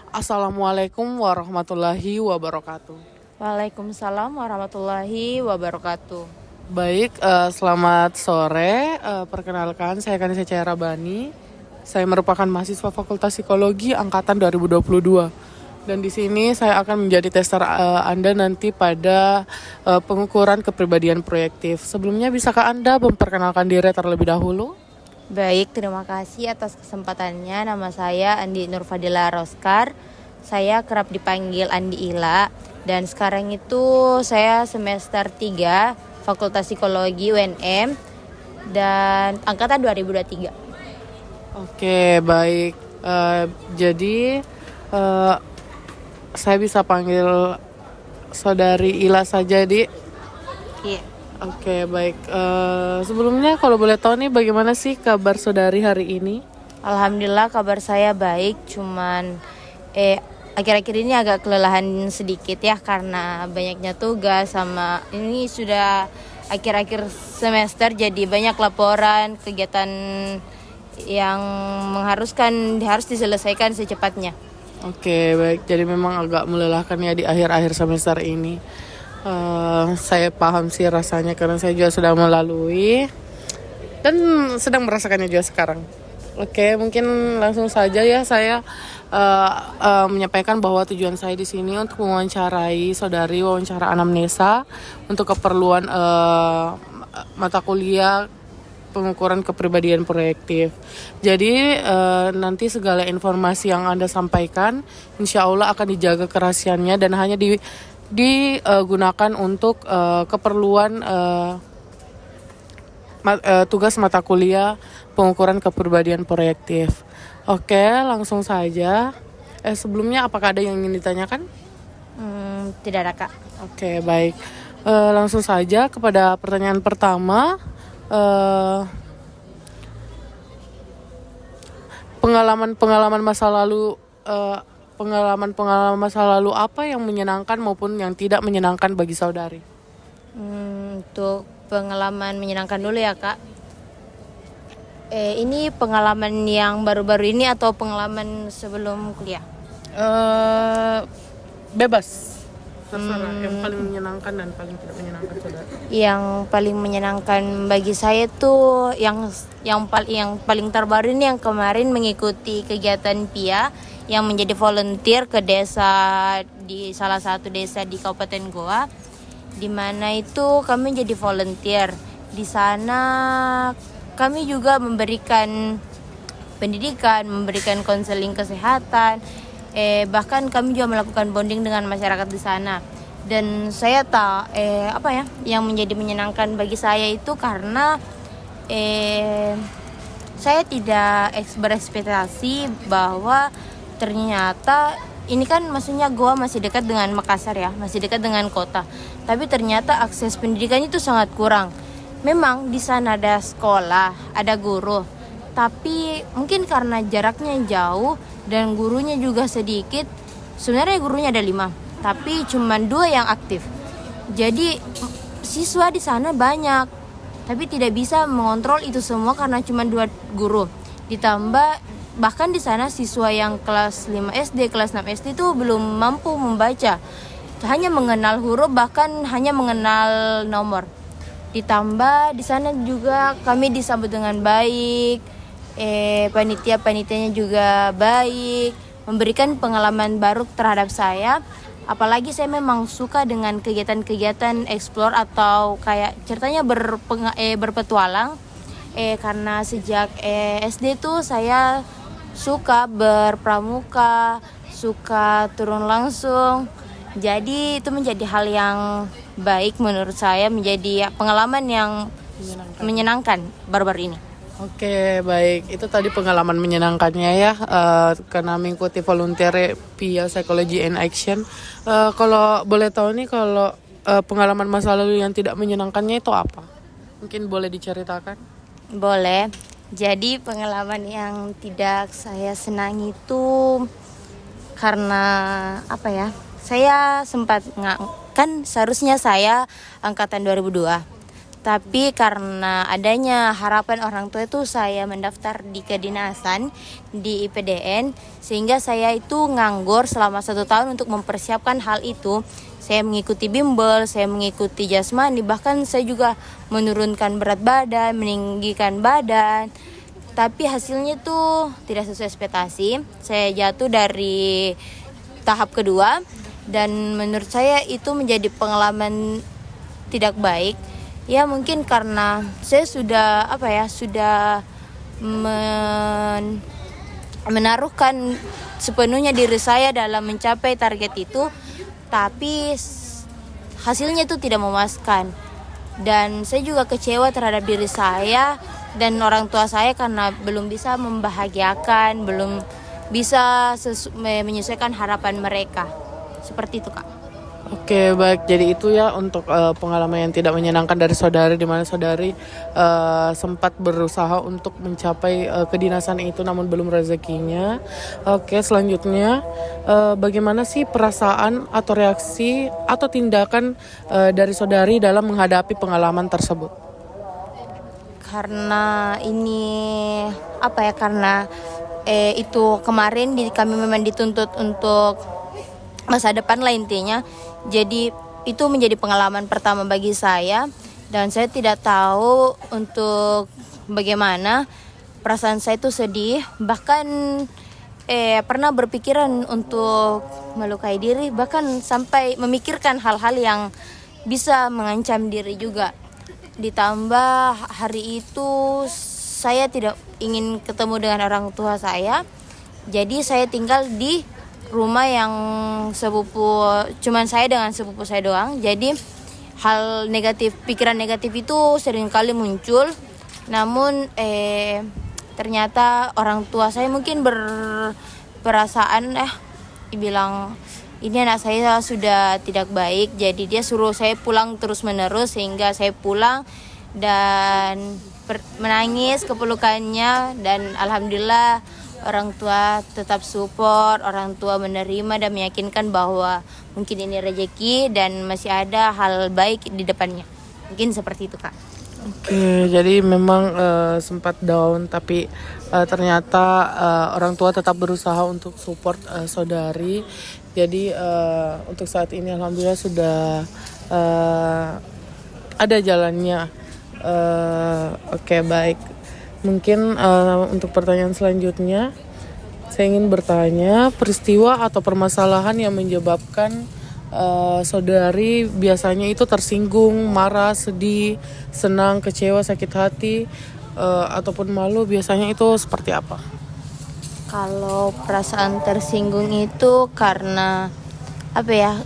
Assalamualaikum warahmatullahi wabarakatuh. Waalaikumsalam warahmatullahi wabarakatuh. Baik, selamat sore. Perkenalkan, saya Kanisa Cairabani. Saya merupakan mahasiswa Fakultas Psikologi angkatan 2022. Dan di sini saya akan menjadi tester Anda nanti pada pengukuran kepribadian proyektif. Sebelumnya, bisakah Anda memperkenalkan diri terlebih dahulu? Baik, terima kasih atas kesempatannya. Nama saya Andi Nurfadila Roskar. Saya kerap dipanggil Andi Ila. Dan sekarang itu saya semester 3 Fakultas Psikologi UNM dan angkatan 2023. Oke, baik. Jadi, eh, saya bisa panggil Saudari Ila saja, Di. Iya. Oke, baik. Sebelumnya kalau boleh tahu nih bagaimana sih kabar saudari hari ini? Alhamdulillah kabar saya baik, cuman akhir-akhir ini agak kelelahan sedikit ya karena banyaknya tugas sama ini sudah akhir-akhir semester jadi banyak laporan kegiatan yang mengharuskan harus diselesaikan secepatnya. Oke, baik. Jadi memang agak melelahkan ya di akhir-akhir semester ini. Saya paham sih rasanya karena saya juga sudah melalui dan sedang merasakannya juga sekarang. Oke, mungkin langsung saja ya saya menyampaikan bahwa tujuan saya di sini untuk mewawancarai saudari wawancara anamnesa untuk keperluan mata kuliah pengukuran kepribadian proyektif. Jadi nanti segala informasi yang Anda sampaikan insya Allah akan dijaga kerahasiaannya dan hanya digunakan untuk keperluan tugas mata kuliah pengukuran kepribadian proyektif. Oke, langsung saja. Sebelumnya apakah ada yang ingin ditanyakan? Tidak ada, Kak. Oke, baik. Langsung saja kepada pertanyaan pertama. Pengalaman masa lalu apa yang menyenangkan maupun yang tidak menyenangkan bagi saudari? Untuk pengalaman menyenangkan dulu ya, Kak. Ini pengalaman yang baru-baru ini atau pengalaman sebelum kuliah? Bebas. Terserah yang paling menyenangkan dan paling tidak menyenangkan saudari. Yang paling menyenangkan bagi saya tuh yang paling terbaru ini yang kemarin mengikuti kegiatan PIA yang menjadi volunteer ke desa di salah satu desa di Kabupaten Goa, di mana itu kami jadi volunteer. Di sana kami juga memberikan pendidikan, memberikan konseling kesehatan, bahkan kami juga melakukan bonding dengan masyarakat di sana. Dan saya yang menjadi menyenangkan bagi saya itu karena saya tidak berekspektasi bahwa ternyata ini kan maksudnya Goa masih dekat dengan Makassar ya, masih dekat dengan kota. Tapi ternyata akses pendidikannya itu sangat kurang. Memang di sana ada sekolah, ada guru, tapi mungkin karena jaraknya jauh dan gurunya juga sedikit. Sebenarnya gurunya ada 5, tapi cuma 2 yang aktif. Jadi siswa di sana banyak, tapi tidak bisa mengontrol itu semua karena cuma 2 guru. Ditambah bahkan di sana siswa yang kelas 5 SD, kelas 6 SD itu belum mampu membaca. Hanya mengenal huruf, bahkan hanya mengenal nomor. Ditambah di sana juga kami disambut dengan baik, panitia-panitianya juga baik, memberikan pengalaman baru terhadap saya. Apalagi saya memang suka dengan kegiatan-kegiatan explore atau kayak ceritanya berpetualang. Karena sejak SD tuh saya suka berpramuka, suka turun langsung. Jadi itu menjadi hal yang baik menurut saya, menjadi pengalaman yang menyenangkan baru-baru ini. Oke, baik. Itu tadi pengalaman menyenangkannya ya, karena mengikuti volunteer PIA Psychology and Action. Kalau boleh tahu nih, kalau pengalaman masa lalu yang tidak menyenangkannya itu apa? Mungkin boleh diceritakan? Boleh. Jadi pengalaman yang tidak saya senangi itu karena saya sempat kan seharusnya saya angkatan 2002. Tapi karena adanya harapan orang tua itu saya mendaftar di kedinasan di IPDN, sehingga saya itu nganggur selama 1 tahun untuk mempersiapkan hal itu. Saya mengikuti bimbel, saya mengikuti jasmani, bahkan saya juga menurunkan berat badan, meninggikan badan. Tapi hasilnya tuh tidak sesuai ekspektasi. Saya jatuh dari tahap kedua, dan menurut saya itu menjadi pengalaman tidak baik. Ya mungkin karena saya sudah menaruhkan sepenuhnya diri saya dalam mencapai target itu, tapi hasilnya itu tidak memuaskan. Dan saya juga kecewa terhadap diri saya dan orang tua saya karena belum bisa membahagiakan, belum bisa menyesuaikan harapan mereka. Seperti itu, Kak. Oke, baik. Jadi itu ya untuk pengalaman yang tidak menyenangkan dari saudari, di mana saudari sempat berusaha untuk mencapai kedinasan itu namun belum rezekinya. Oke, selanjutnya bagaimana sih perasaan atau reaksi atau tindakan dari saudari dalam menghadapi pengalaman tersebut? Karena ini karena itu kemarin kami memang dituntut untuk masa depan lah intinya. Jadi itu menjadi pengalaman pertama bagi saya, dan saya tidak tahu untuk bagaimana. Perasaan saya itu sedih, bahkan pernah berpikiran untuk melukai diri, bahkan sampai memikirkan hal-hal yang bisa mengancam diri juga. Ditambah hari itu saya tidak ingin ketemu dengan orang tua saya, jadi saya tinggal di rumah yang cuman saya dengan sepupu saya doang. Jadi pikiran negatif itu sering kali muncul. Namun ternyata orang tua saya mungkin berperasaan bilang ini anak saya sudah tidak baik, jadi dia suruh saya pulang terus menerus, sehingga saya pulang dan menangis ke pelukannya. Dan alhamdulillah orang tua tetap support, orang tua menerima dan meyakinkan bahwa mungkin ini rezeki dan masih ada hal baik di depannya. Mungkin seperti itu, Kak. Oke, jadi memang sempat down, tapi ternyata orang tua tetap berusaha untuk support saudari. Jadi untuk saat ini alhamdulillah sudah ada jalannya. Oke, baik. Mungkin untuk pertanyaan selanjutnya, saya ingin bertanya peristiwa atau permasalahan yang menyebabkan saudari biasanya itu tersinggung, marah, sedih, senang, kecewa, sakit hati, ataupun malu, biasanya itu seperti apa? Kalau perasaan tersinggung itu karena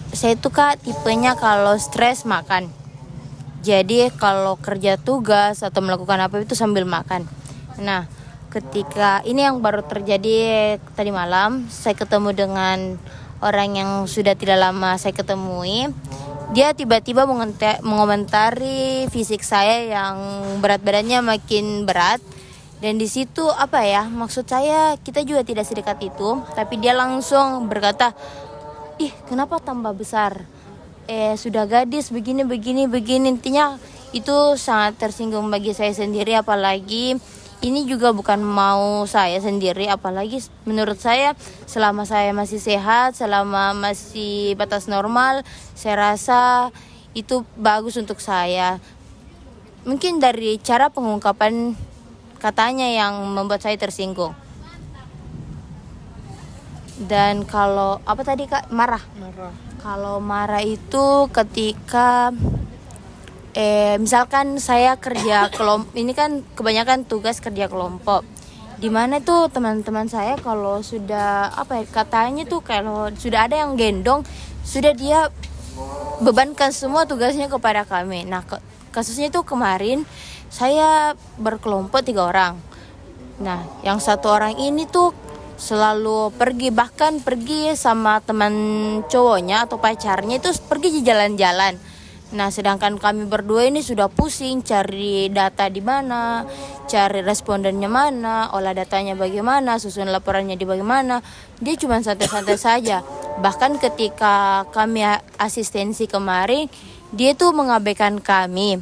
saya tuh Kak tipenya kalau stres makan. Jadi kalau kerja tugas atau melakukan apa itu sambil makan. Nah, ketika ini yang baru terjadi tadi malam, saya ketemu dengan orang yang sudah tidak lama saya ketemui. Dia tiba-tiba mengomentari fisik saya yang berat badannya makin berat. Dan di situ maksud saya kita juga tidak sedekat itu, tapi dia langsung berkata, "Ih, kenapa tambah besar? Sudah gadis begini." Intinya itu sangat tersinggung bagi saya sendiri, apalagi ini juga bukan mau saya sendiri, apalagi menurut saya selama saya masih sehat, selama masih batas normal, saya rasa itu bagus untuk saya. Mungkin dari cara pengungkapan katanya yang membuat saya tersinggung. Dan kalau tadi Kak, marah. Kalau marah itu ketika misalkan saya kerja kelompok, ini kan kebanyakan tugas kerja kelompok. Dimana tuh teman-teman saya kalau sudah katanya tuh kalau sudah ada yang gendong, sudah dia bebankan semua tugasnya kepada kami. Nah, kasusnya tuh kemarin saya berkelompok 3 orang. Nah, yang 1 orang ini tuh selalu bahkan pergi sama teman cowoknya atau pacarnya itu pergi jalan-jalan. Nah, sedangkan kami berdua ini sudah pusing cari data di mana, cari respondennya mana, olah datanya bagaimana, susun laporannya di bagaimana. Dia cuma santai-santai saja. Bahkan ketika kami asistensi kemarin, dia tuh mengabaikan kami.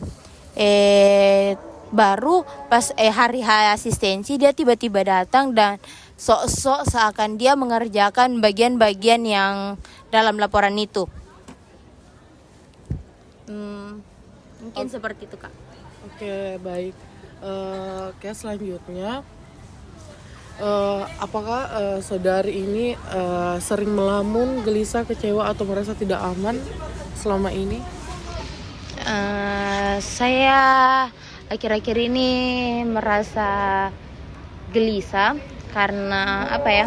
Baru pas hari asistensi dia tiba-tiba datang dan sok-sok seakan dia mengerjakan bagian-bagian yang dalam laporan itu. Mungkin seperti itu, Kak. Oke, baik. Oke, selanjutnya, apakah saudari ini sering melamun, gelisah, kecewa, atau merasa tidak aman selama ini? Saya akhir-akhir ini merasa gelisah karena apa ya?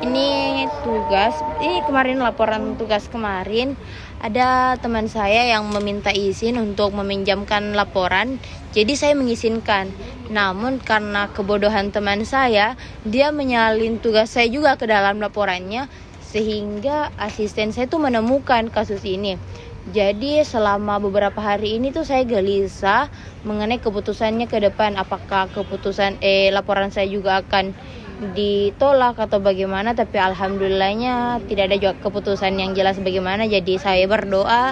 Ini kemarin laporan tugas kemarin ada teman saya yang meminta izin untuk meminjamkan laporan. Jadi saya mengizinkan. Namun karena kebodohan teman saya, dia menyalin tugas saya juga ke dalam laporannya sehingga asisten saya tuh menemukan kasus ini. Jadi selama beberapa hari ini tuh saya gelisah mengenai keputusannya ke depan, apakah keputusan laporan saya juga akan ditolak atau bagaimana. Tapi alhamdulillahnya tidak ada juga keputusan yang jelas bagaimana. Jadi saya berdoa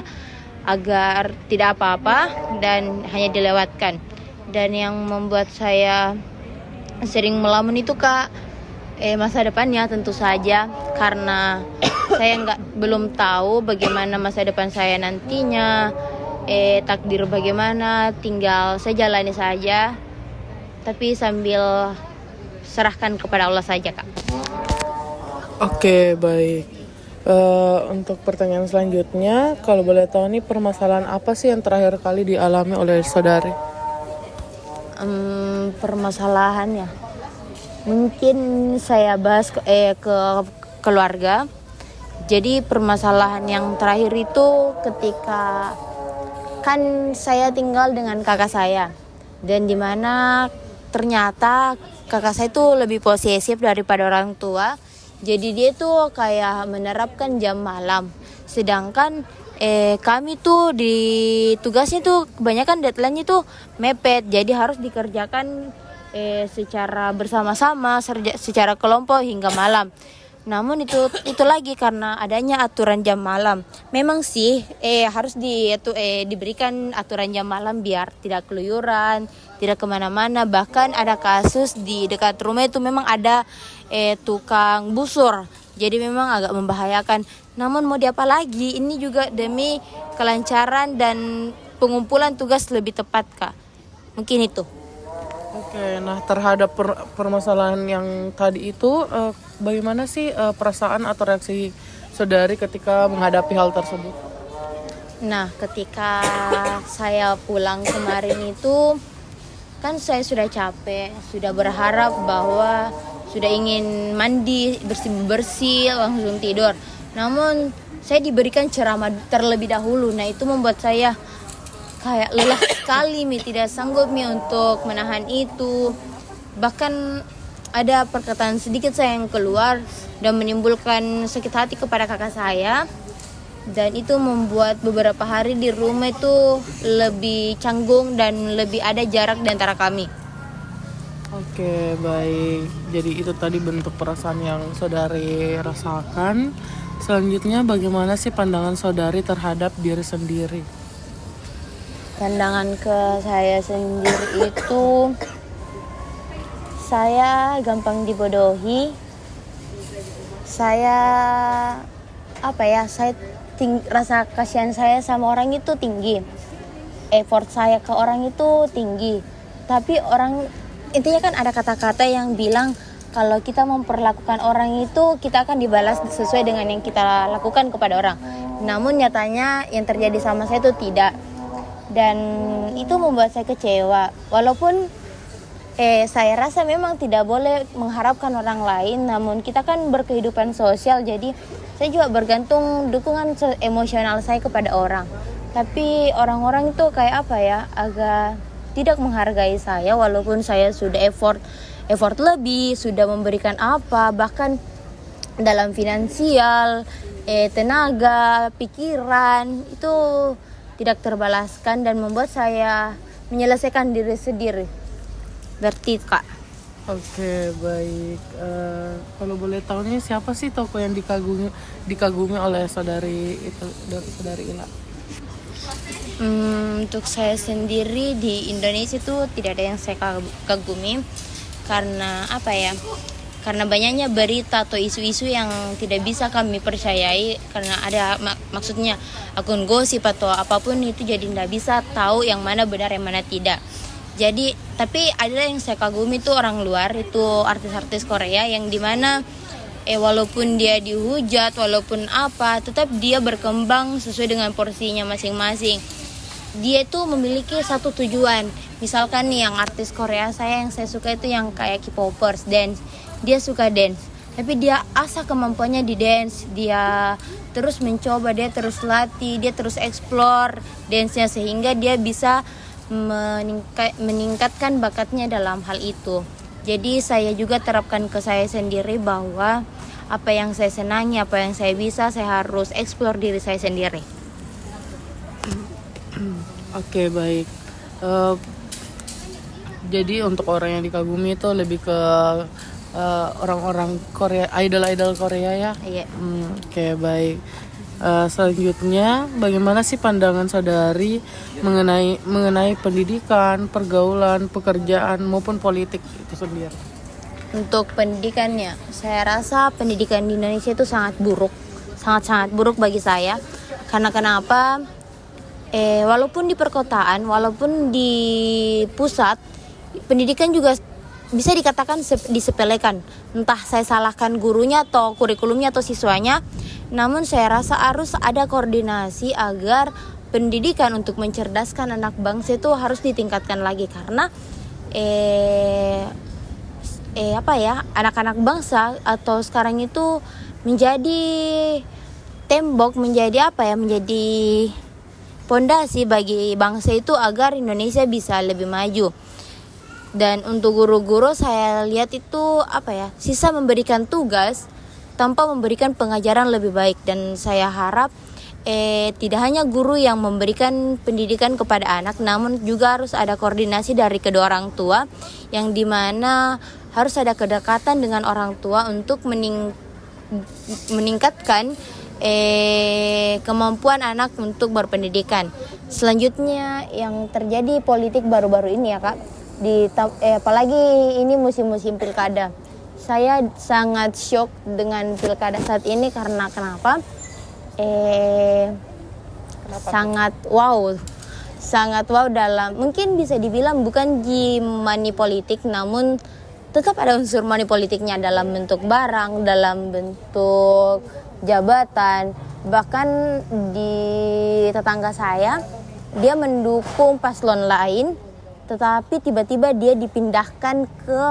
agar tidak apa-apa dan hanya dilewatkan. Dan yang membuat saya sering melamun itu, Kak, masa depannya tentu saja, karena saya belum tahu bagaimana masa depan saya nantinya, takdir bagaimana, tinggal saya jalani saja, tapi sambil serahkan kepada Allah saja, Kak. Oke, baik. Untuk pertanyaan selanjutnya, kalau boleh tahu nih, permasalahan apa sih yang terakhir kali dialami oleh saudari? Permasalahannya mungkin saya bahas ke keluarga. Jadi permasalahan yang terakhir itu ketika kan saya tinggal dengan kakak saya, dan dimana ternyata kakak saya itu lebih posesif daripada orang tua. Jadi dia tuh kayak menerapkan jam malam, sedangkan kami tuh di tugasnya tuh kebanyakan deadline-nya tuh mepet, jadi harus dikerjakan secara bersama-sama, secara kelompok hingga malam. Namun itu lagi karena adanya aturan jam malam. Memang sih harus diberikan aturan jam malam biar tidak keluyuran, tidak kemana-mana. Bahkan ada kasus di dekat rumah itu memang ada tukang busur. Jadi memang agak membahayakan. Namun mau diapa lagi, ini juga demi kelancaran dan pengumpulan tugas lebih tepat, Kak. Mungkin itu. Oke, nah terhadap permasalahan yang tadi itu, bagaimana sih perasaan atau reaksi saudari ketika menghadapi hal tersebut? Nah, ketika saya pulang kemarin itu, kan saya sudah capek, sudah berharap bahwa sudah ingin mandi, bersih-bersih, langsung tidur. Namun, saya diberikan ceramah terlebih dahulu. Nah, itu membuat saya kayak lelah sekali, tidak sanggup untuk menahan itu. Bahkan ada perkataan sedikit saya yang keluar dan menimbulkan sakit hati kepada kakak saya. Dan itu membuat beberapa hari di rumah itu lebih canggung dan lebih ada jarak di antara kami. Oke, baik. Jadi itu tadi bentuk perasaan yang saudari rasakan. Selanjutnya, bagaimana sih pandangan saudari terhadap diri sendiri? Pandangan ke saya sendiri itu, saya gampang dibodohi. Saya rasa kasihan saya sama orang itu tinggi. Effort saya ke orang itu tinggi. Tapi intinya kan ada kata-kata yang bilang kalau kita memperlakukan orang itu, kita akan dibalas sesuai dengan yang kita lakukan kepada orang. Namun nyatanya yang terjadi sama saya itu tidak. Dan itu membuat saya kecewa. Walaupun saya rasa memang tidak boleh mengharapkan orang lain, namun kita kan berkehidupan sosial, jadi saya juga bergantung dukungan emosional saya kepada orang. Tapi orang-orang itu kayak agak tidak menghargai saya, walaupun saya sudah effort lebih, sudah memberikan bahkan dalam finansial, tenaga, pikiran, itu tidak terbalaskan dan membuat saya menyelesaikan diri sendiri. Berarti, Kak. Oke, baik. Kalau boleh tahu nih, siapa sih tokoh yang dikagumi oleh saudari Ila? Untuk saya sendiri di Indonesia itu tidak ada yang saya kagumi karena apa ya? Karena banyaknya berita atau isu-isu yang tidak bisa kami percayai karena ada maksudnya akun gosip atau apapun itu, jadi tidak bisa tahu yang mana benar yang mana tidak. Jadi tapi ada yang saya kagumi itu orang luar, itu artis-artis Korea yang dimana walaupun dia dihujat, walaupun apa, tetap dia berkembang sesuai dengan porsinya masing-masing. Dia itu memiliki satu tujuan. Misalkan nih yang artis Korea yang saya suka itu yang kayak K-popers, dance. Dia suka dance, tapi dia asah kemampuannya di dance. Dia terus mencoba, dia terus latih, dia terus explore dance-nya sehingga dia bisa meningkatkan bakatnya dalam hal itu. Jadi saya juga terapkan ke saya sendiri bahwa apa yang saya senangi, apa yang saya bisa, saya harus explore diri saya sendiri. Oke, baik. Jadi untuk orang yang dikagumi itu lebih ke orang-orang Korea, idol-idol Korea ya. Iya. Oke, baik. Selanjutnya, bagaimana sih pandangan saudari mengenai pendidikan, pergaulan, pekerjaan maupun politik itu sendiri? Untuk pendidikannya, saya rasa pendidikan di Indonesia itu sangat buruk, sangat-sangat buruk bagi saya. Karena kenapa? Walaupun di perkotaan, walaupun di pusat, pendidikan juga bisa dikatakan disepelekan. Entah saya salahkan gurunya atau kurikulumnya atau siswanya, namun saya rasa harus ada koordinasi agar pendidikan untuk mencerdaskan anak bangsa itu harus ditingkatkan lagi. Karena anak-anak bangsa atau sekarang itu menjadi tembok, menjadi pondasi bagi bangsa itu agar Indonesia bisa lebih maju. Dan untuk guru-guru saya lihat itu sisa memberikan tugas tanpa memberikan pengajaran lebih baik. Dan saya harap tidak hanya guru yang memberikan pendidikan kepada anak, namun juga harus ada koordinasi dari kedua orang tua, yang dimana harus ada kedekatan dengan orang tua untuk meningkatkan kemampuan anak untuk berpendidikan. Selanjutnya yang terjadi politik baru-baru ini ya Kak, apalagi ini musim-musim pilkada. Saya sangat shock dengan pilkada saat ini karena kenapa? Sangat wow dalam, mungkin bisa dibilang bukan di money politik, namun tetap ada unsur money politiknya dalam bentuk barang, dalam bentuk jabatan. Bahkan di tetangga saya, dia mendukung paslon lain, tetapi tiba-tiba dia dipindahkan ke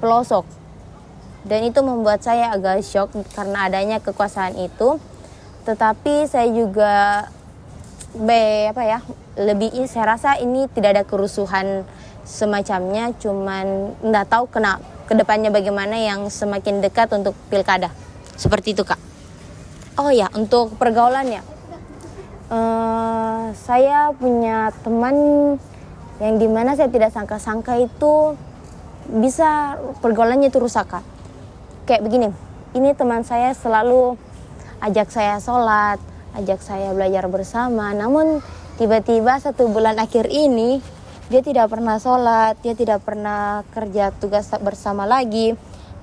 pelosok. Dan itu membuat saya agak shock karena adanya kekuasaan itu. Tetapi saya juga saya rasa ini tidak ada kerusuhan semacamnya, cuman nggak tahu kedepannya bagaimana yang semakin dekat untuk pilkada. Seperti itu Kak. Oh ya, untuk pergaulannya, saya punya teman yang dimana saya tidak sangka-sangka itu bisa pergaulannya itu rusak Kak. Kayak begini, ini teman saya selalu ajak saya sholat, ajak saya belajar bersama, namun tiba-tiba 1 bulan akhir ini dia tidak pernah sholat, dia tidak pernah kerja tugas bersama lagi.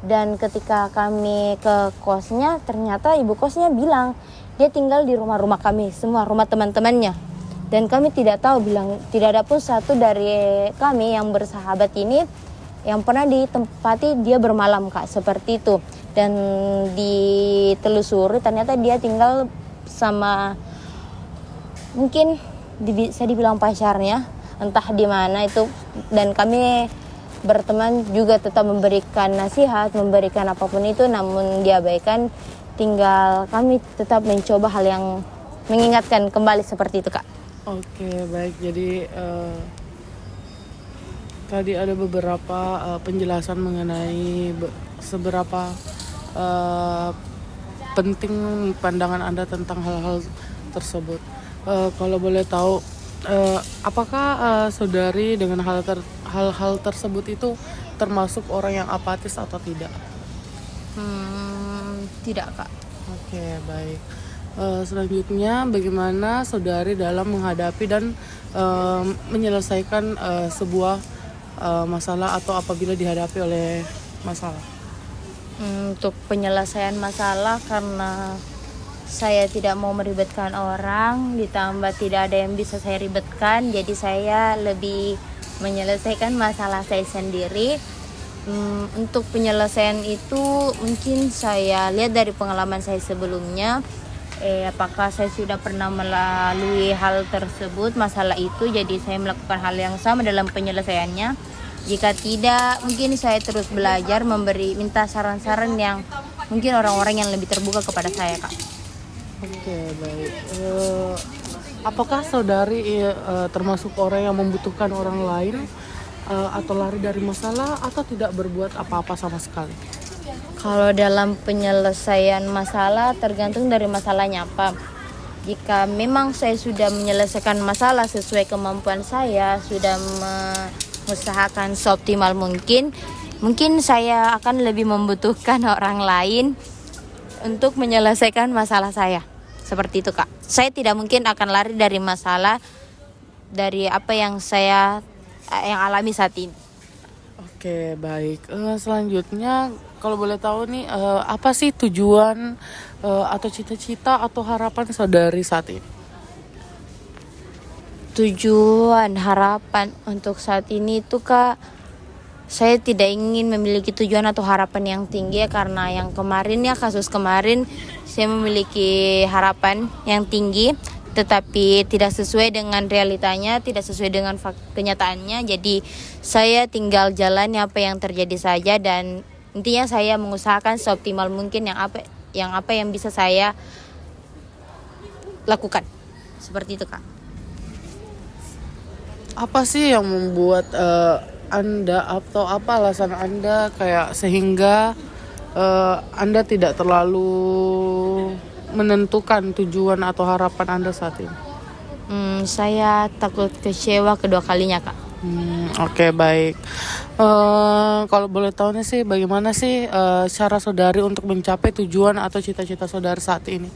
Dan ketika kami ke kosnya, ternyata ibu kosnya bilang dia tinggal di rumah-rumah kami, semua rumah teman-temannya. Dan kami tidak tahu, bilang tidak ada pun satu dari kami yang bersahabat ini yang pernah ditempati dia bermalam Kak, seperti itu. Dan ditelusuri ternyata dia tinggal sama, mungkin bisa dibilang pacarnya, entah di mana itu. Dan kami berteman juga tetap memberikan nasihat, memberikan apapun itu, namun diabaikan. Tinggal kami tetap mencoba hal yang mengingatkan kembali seperti itu Kak. Oke, baik. Jadi tadi ada beberapa penjelasan mengenai seberapa penting pandangan Anda tentang hal-hal tersebut. Kalau boleh tahu, apakah saudari dengan hal-hal tersebut itu termasuk orang yang apatis atau tidak? Tidak Kak. Oke, baik. Selanjutnya, bagaimana saudari dalam menghadapi dan menyelesaikan sebuah masalah atau apabila dihadapi oleh masalah? Untuk penyelesaian masalah, karena saya tidak mau meribetkan orang, ditambah tidak ada yang bisa saya ribetkan, jadi saya lebih menyelesaikan masalah saya sendiri. Untuk penyelesaian itu mungkin saya lihat dari pengalaman saya sebelumnya, apakah saya sudah pernah melalui hal tersebut, masalah itu, jadi saya melakukan hal yang sama dalam penyelesaiannya. Jika tidak, mungkin saya terus belajar, minta saran-saran yang mungkin orang-orang yang lebih terbuka kepada saya, Kak. Oke, baik. Apakah saudari termasuk orang yang membutuhkan orang lain atau lari dari masalah atau tidak berbuat apa-apa sama sekali? Kalau dalam penyelesaian masalah tergantung dari masalahnya apa. Jika memang saya sudah menyelesaikan masalah sesuai kemampuan saya, sudah mengusahakan seoptimal mungkin saya akan lebih membutuhkan orang lain untuk menyelesaikan masalah saya. Seperti itu, Kak. Saya tidak mungkin akan lari dari masalah dari apa yang saya alami saat ini. Oke, baik. Selanjutnya, kalau boleh tahu nih, apa sih tujuan atau cita-cita atau harapan saudari saat ini? Tujuan, harapan untuk saat ini itu, Kak, saya tidak ingin memiliki tujuan atau harapan yang tinggi ya, karena yang kemarin ya, kasus kemarin saya memiliki harapan yang tinggi tetapi tidak sesuai dengan realitanya, tidak sesuai dengan kenyataannya. Jadi saya tinggal jalani apa yang terjadi saja, dan intinya saya mengusahakan seoptimal mungkin yang bisa saya lakukan. Seperti itu, Kak. Apa sih yang membuat Anda atau apa alasan Anda kayak sehingga Anda tidak terlalu menentukan tujuan atau harapan Anda saat ini? Saya takut kecewa kedua kalinya, Kak. Oke, baik. Kalau boleh tahu nih sih, bagaimana sih cara saudari untuk mencapai tujuan atau cita-cita saudari saat ini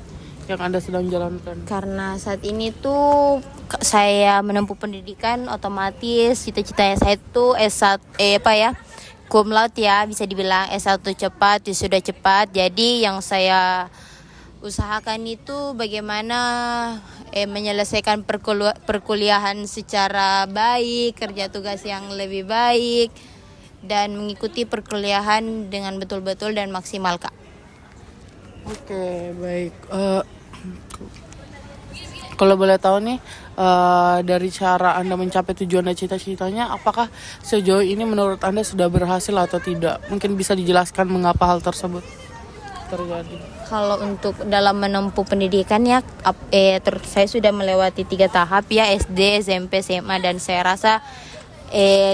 yang Anda sedang jalankan? Karena saat ini tuh saya menempuh pendidikan, otomatis cita-citanya saya tuh cum laude ya, bisa dibilang S1 cepat, sudah cepat. Jadi yang saya usahakan itu bagaimana menyelesaikan perkuliahan secara baik, kerja tugas yang lebih baik, dan mengikuti perkuliahan dengan betul-betul dan maksimal, Kak. Oke, baik. Kalau boleh tahu nih, dari cara Anda mencapai tujuan dan cita-citanya, apakah sejauh ini menurut Anda sudah berhasil atau tidak? Mungkin bisa dijelaskan mengapa hal tersebut terjadi. Kalau untuk dalam menempuh pendidikan ya, saya sudah melewati 3 tahap ya, SD, SMP, SMA, dan saya rasa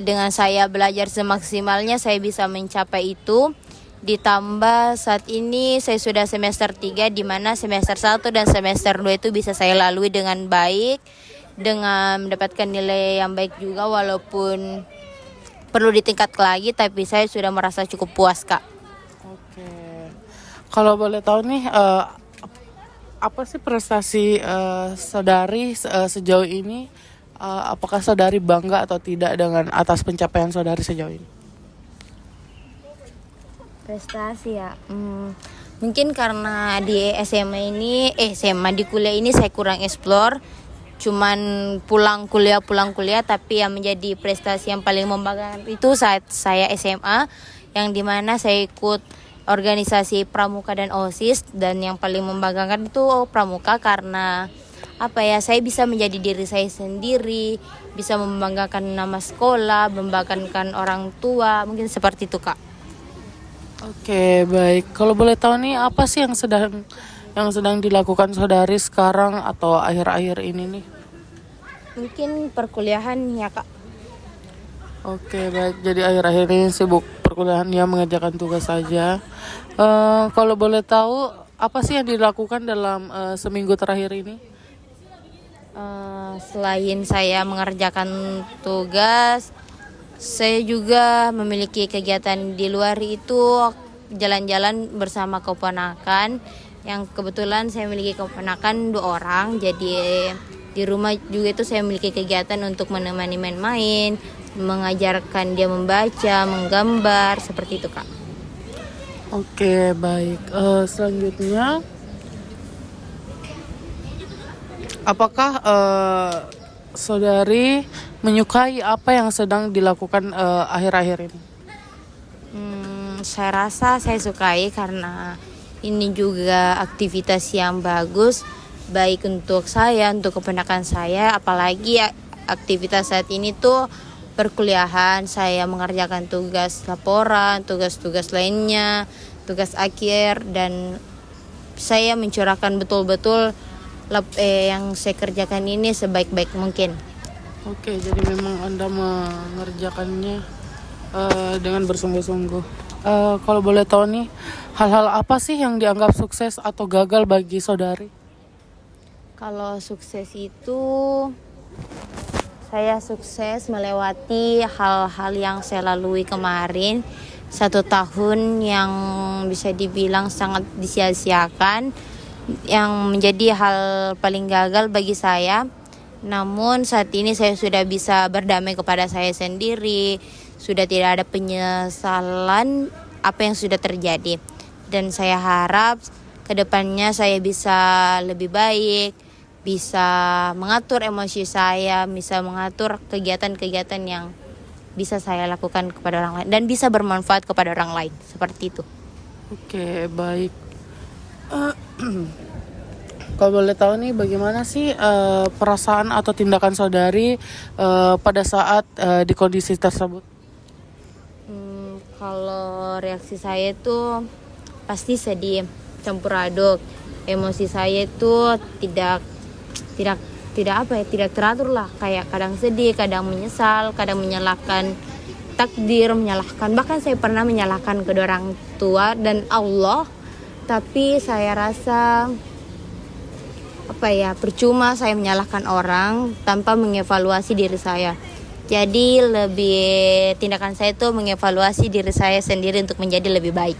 dengan saya belajar semaksimalnya saya bisa mencapai itu. Ditambah saat ini saya sudah semester 3, di mana semester 1 dan semester 2 itu bisa saya lalui dengan baik, dengan mendapatkan nilai yang baik juga, walaupun perlu ditingkatkan lagi, tapi saya sudah merasa cukup puas, Kak. Oke. Kalau boleh tahu nih, apa sih prestasi saudari sejauh ini? Apakah saudari bangga atau tidak dengan atas pencapaian saudari sejauh ini? Prestasi ya, mungkin karena di SMA di kuliah ini saya kurang explore, cuman pulang kuliah, tapi yang menjadi prestasi yang paling membanggakan itu saat saya SMA, yang dimana saya ikut organisasi pramuka dan OSIS, dan yang paling membanggakan itu pramuka karena saya bisa menjadi diri saya sendiri, bisa membanggakan nama sekolah, membanggakan orang tua, mungkin seperti itu, Kak. Oke, baik. Kalau boleh tahu nih, apa sih yang sedang dilakukan saudari sekarang atau akhir-akhir ini nih? Mungkin perkuliahan ya, Kak. Oke, baik. Jadi akhir-akhir ini sibuk perkuliahan, ya, mengerjakan tugas saja. Kalau boleh tahu, apa sih yang dilakukan dalam seminggu terakhir ini? Selain saya mengerjakan tugas, saya juga memiliki kegiatan di luar, itu jalan-jalan bersama keponakan, yang kebetulan saya memiliki keponakan 2 orang. Jadi di rumah juga itu saya memiliki kegiatan untuk menemani main-main, mengajarkan dia membaca, menggambar, seperti itu Kak. Oke, baik. Selanjutnya, apakah saudari menyukai apa yang sedang dilakukan akhir-akhir ini? Saya rasa saya sukai karena ini juga aktivitas yang bagus, baik untuk saya, untuk keponakan saya. Apalagi aktivitas saat ini tuh perkuliahan, saya mengerjakan tugas laporan, tugas-tugas lainnya, tugas akhir, dan saya mencurahkan betul-betul yang saya kerjakan ini sebaik-baik mungkin. Oke, jadi memang Anda mengerjakannya dengan bersungguh-sungguh. Kalau boleh tahu nih, hal-hal apa sih yang dianggap sukses atau gagal bagi saudari? Kalau sukses itu, saya sukses melewati hal-hal yang saya lalui kemarin. 1 tahun yang bisa dibilang sangat disia-siakan, yang menjadi hal paling gagal bagi saya. Namun saat ini saya sudah bisa berdamai kepada saya sendiri, sudah tidak ada penyesalan apa yang sudah terjadi. Dan saya harap kedepannya saya bisa lebih baik, bisa mengatur emosi saya, bisa mengatur kegiatan-kegiatan yang bisa saya lakukan kepada orang lain dan bisa bermanfaat kepada orang lain, seperti itu. Oke, baik. Kalau boleh tahu nih, bagaimana sih perasaan atau tindakan saudari pada saat di kondisi tersebut? Kalau reaksi saya itu pasti sedih, campur aduk. Emosi saya itu tidak teratur lah. Kayak kadang sedih, kadang menyesal, kadang menyalahkan takdir, bahkan saya pernah menyalahkan kedua orang tua dan Allah. Tapi saya rasa percuma saya menyalahkan orang tanpa mengevaluasi diri saya. Jadi tindakan saya itu mengevaluasi diri saya sendiri untuk menjadi lebih baik.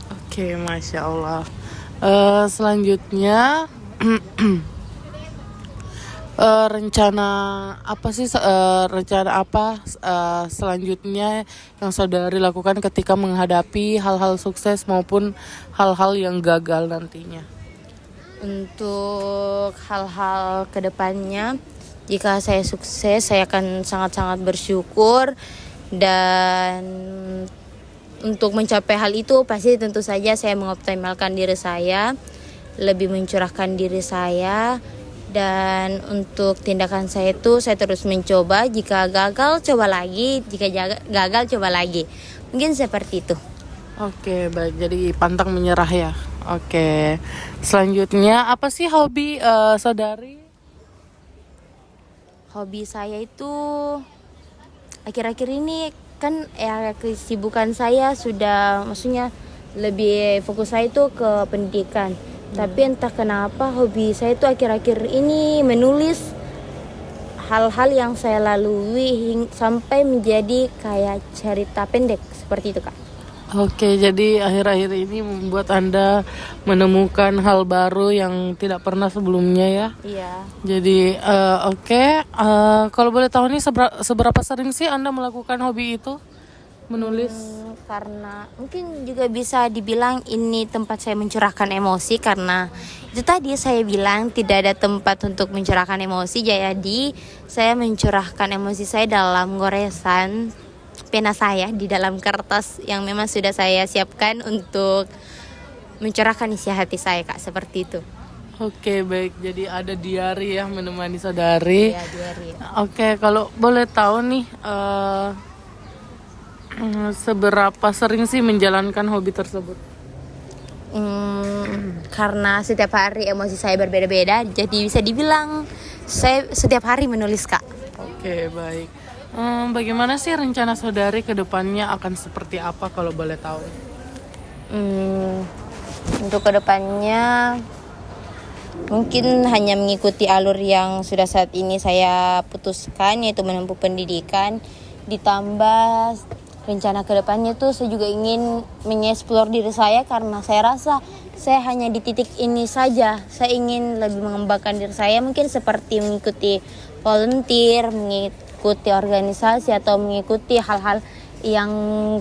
Oke, Masya Allah. Selanjutnya, rencana apa selanjutnya yang saudari lakukan ketika menghadapi hal-hal sukses maupun hal-hal yang gagal nantinya? Untuk hal-hal kedepannya, jika saya sukses, saya akan sangat-sangat bersyukur. Dan untuk mencapai hal itu, pasti tentu saja saya mengoptimalkan diri saya, lebih mencurahkan diri saya. Dan untuk tindakan saya itu, saya terus mencoba. Jika gagal, coba lagi. Jika gagal, coba lagi. Mungkin seperti itu. Oke, baik. Jadi pantang menyerah ya. Oke. Selanjutnya, apa sih hobi saudari? Hobi saya itu akhir-akhir ini kan kesibukan saya sudah, maksudnya lebih fokus saya itu ke pendidikan. Tapi entah kenapa hobi saya itu akhir-akhir ini menulis hal-hal yang saya lalui sampai menjadi kayak cerita pendek, seperti itu Kak. Oke, jadi akhir-akhir ini membuat Anda menemukan hal baru yang tidak pernah sebelumnya ya? Iya. Jadi oke. Kalau boleh tahu nih, seberapa sering sih Anda melakukan hobi itu? Menulis? Karena mungkin juga bisa dibilang ini tempat saya mencurahkan emosi, karena itu tadi saya bilang tidak ada tempat untuk mencurahkan emosi. Jadi saya mencurahkan emosi saya dalam goresan pena saya, di dalam kertas yang memang sudah saya siapkan untuk mencurahkan isi hati saya Kak, seperti itu. Oke, baik. Jadi ada diary ya menemani saudari. Iya, diary. Oke, kalau boleh tahu nih, seberapa sering sih menjalankan hobi tersebut? Karena setiap hari emosi saya berbeda-beda, jadi bisa dibilang saya setiap hari menulis Kak. Oke, baik. Bagaimana sih rencana saudari ke depannya akan seperti apa kalau boleh tahu? Untuk kedepannya mungkin hanya mengikuti alur yang sudah saat ini saya putuskan, yaitu menempuh pendidikan, ditambah rencana kedepannya tuh saya juga ingin mengeksplor diri saya, karena saya rasa saya hanya di titik ini saja. Saya ingin lebih mengembangkan diri saya, mungkin seperti mengikuti volunteer, mengikuti organisasi, atau mengikuti hal-hal yang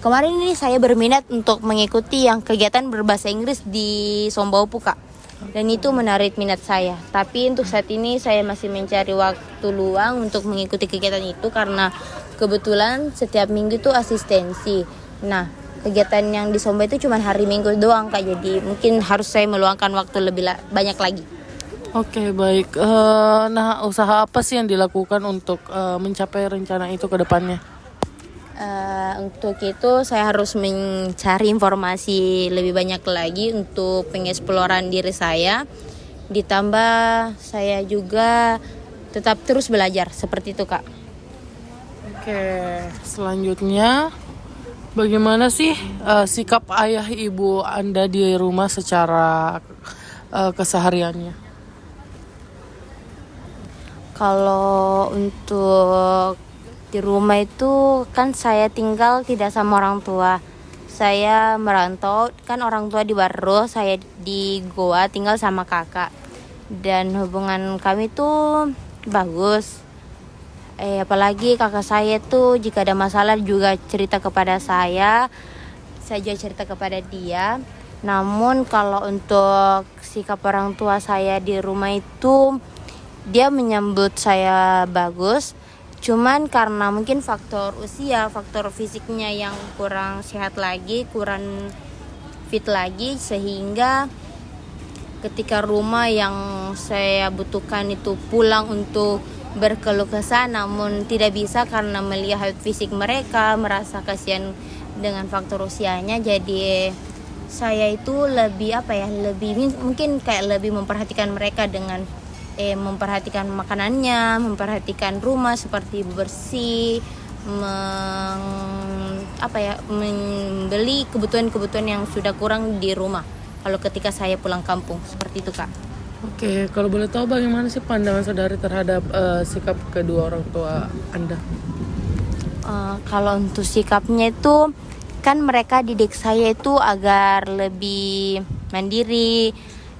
kemarin ini saya berminat untuk mengikuti yang kegiatan berbahasa Inggris di Sombaupu, Kak. Dan itu menarik minat saya. Tapi untuk saat ini saya masih mencari waktu luang untuk mengikuti kegiatan itu, karena kebetulan setiap minggu itu asistensi. Nah, kegiatan yang di Somba itu cuma hari Minggu doang, Kak. Jadi mungkin harus saya meluangkan waktu lebih banyak lagi. Oke, baik. Nah, usaha apa sih yang dilakukan untuk mencapai rencana itu ke depannya? Untuk itu saya harus mencari informasi lebih banyak lagi untuk pengeksploran diri saya. Ditambah saya juga tetap terus belajar, seperti itu, Kak. Oke, selanjutnya bagaimana sih sikap ayah ibu Anda di rumah secara kesehariannya? Kalau untuk di rumah itu kan saya tinggal tidak sama orang tua. Saya merantau, kan orang tua di Barro, saya di Goa tinggal sama kakak. Dan hubungan kami tuh bagus. Apalagi kakak saya tuh jika ada masalah juga cerita kepada saya juga cerita kepada dia. Namun kalau untuk sikap orang tua saya di rumah itu, dia menyambut saya bagus. Cuman karena mungkin faktor usia, faktor fisiknya yang kurang sehat lagi, kurang fit lagi, sehingga ketika rumah yang saya butuhkan itu pulang untuk berkeluh kesah, namun tidak bisa karena melihat fisik mereka, merasa kasihan dengan faktor usianya. Jadi saya itu lebih lebih mungkin kayak lebih memperhatikan mereka dengan memperhatikan makanannya, memperhatikan rumah seperti bersih, membeli kebutuhan-kebutuhan yang sudah kurang di rumah kalau ketika saya pulang kampung, seperti itu, Kak. Oke, kalau boleh tahu bagaimana sih pandangan saudari terhadap sikap kedua orang tua Anda? Kalau untuk sikapnya itu, kan mereka didik saya itu agar lebih mandiri,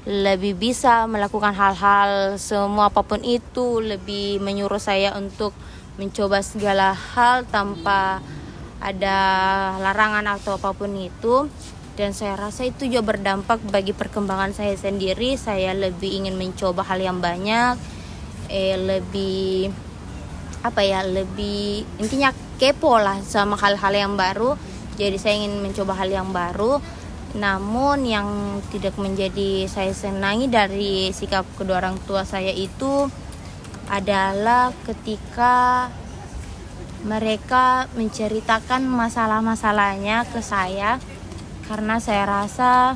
lebih bisa melakukan hal-hal semua apapun itu, lebih menyuruh saya untuk mencoba segala hal tanpa ada larangan atau apapun itu. Dan saya rasa itu juga berdampak bagi perkembangan saya sendiri. Saya lebih ingin mencoba hal yang banyak, lebih intinya kepo lah sama hal-hal yang baru. Jadi saya ingin mencoba hal yang baru. Namun yang tidak menjadi saya senangi dari sikap kedua orang tua saya itu adalah ketika mereka menceritakan masalah-masalahnya ke saya, karena saya rasa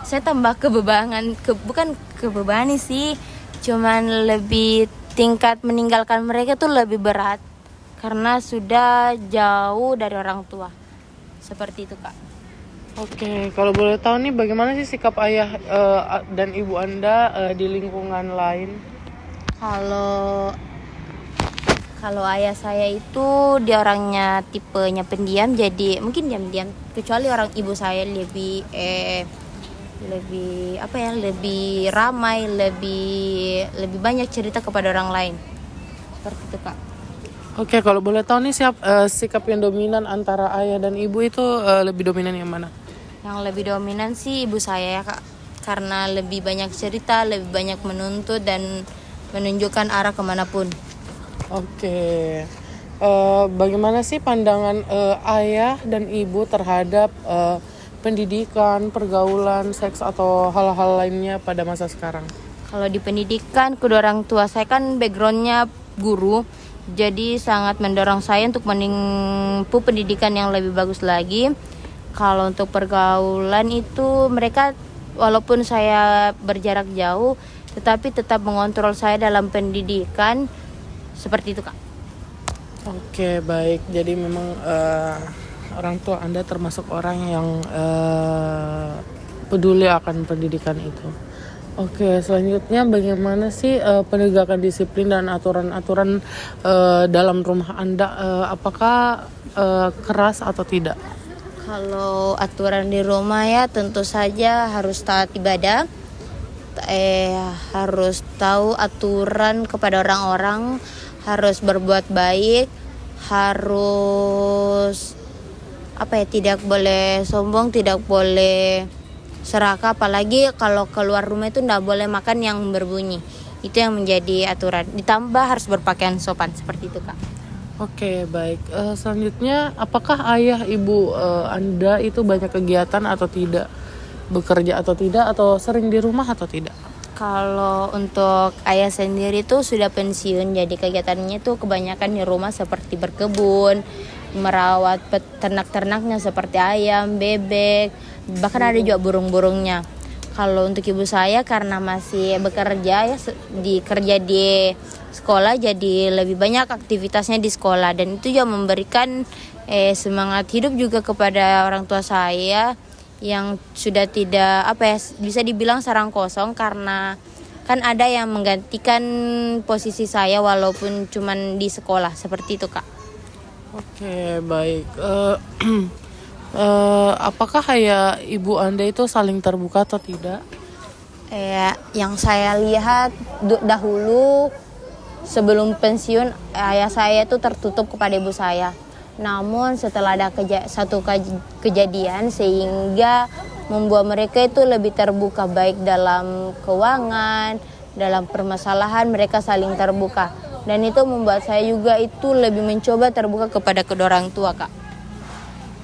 saya tambah bukan kebebani sih, cuman lebih tingkat meninggalkan mereka tuh lebih berat karena sudah jauh dari orang tua, seperti itu, Kak. Oke, kalau boleh tahu nih bagaimana sih sikap ayah dan ibu Anda di lingkungan lain? Kalau ayah saya itu dia orangnya tipenya pendiam, jadi mungkin diam-diam. Kecuali orang ibu saya lebih lebih ramai, lebih banyak cerita kepada orang lain. Seperti itu, Kak. Oke, kalau boleh tahu nih sikap yang dominan antara ayah dan ibu itu lebih dominan yang mana? Yang lebih dominan sih ibu saya ya, Kak. Karena lebih banyak cerita, lebih banyak menuntut dan menunjukkan arah kemanapun. Oke, bagaimana sih pandangan ayah dan ibu terhadap pendidikan, pergaulan, seks atau hal-hal lainnya pada masa sekarang? Kalau di pendidikan, kedua orang tua saya kan backgroundnya guru, jadi sangat mendorong saya untuk menempuh pendidikan yang lebih bagus lagi. Kalau untuk pergaulan itu mereka walaupun saya berjarak jauh, tetapi tetap mengontrol saya dalam pendidikan. Seperti itu, Kak. Oke, baik. Jadi memang orang tua Anda termasuk orang yang peduli akan pendidikan itu. Oke, selanjutnya bagaimana sih penegakan disiplin dan aturan-aturan dalam rumah Anda? Apakah keras atau tidak? Kalau aturan di rumah ya tentu saja harus taat ibadah, harus tahu aturan kepada orang-orang, harus berbuat baik, harus tidak boleh sombong, tidak boleh serakah, apalagi kalau keluar rumah itu tidak boleh makan yang berbunyi. Itu yang menjadi aturan. Ditambah harus berpakaian sopan, seperti itu Kak. Oke, baik. Selanjutnya, apakah ayah ibu Anda itu banyak kegiatan atau tidak? Bekerja atau tidak? Atau sering di rumah atau tidak? Kalau untuk ayah sendiri tuh sudah pensiun, jadi kegiatannya tuh kebanyakan di rumah seperti berkebun, merawat ternak-ternaknya seperti ayam, bebek, bahkan ada juga burung-burungnya. Kalau untuk ibu saya karena masih bekerja ya kerja di sekolah, jadi lebih banyak aktivitasnya di sekolah, dan itu juga memberikan semangat hidup juga kepada orang tua saya yang sudah tidak bisa dibilang sarang kosong, karena kan ada yang menggantikan posisi saya walaupun cuman di sekolah, seperti itu Kak. Oke, baik. Apakah ayah ibu Anda itu saling terbuka atau tidak? Yang saya lihat dahulu sebelum pensiun, ayah saya itu tertutup kepada ibu saya. Namun setelah ada satu kejadian sehingga membuat mereka itu lebih terbuka, baik dalam keuangan, dalam permasalahan mereka saling terbuka. Dan itu membuat saya juga itu lebih mencoba terbuka kepada kedua orang tua Kak.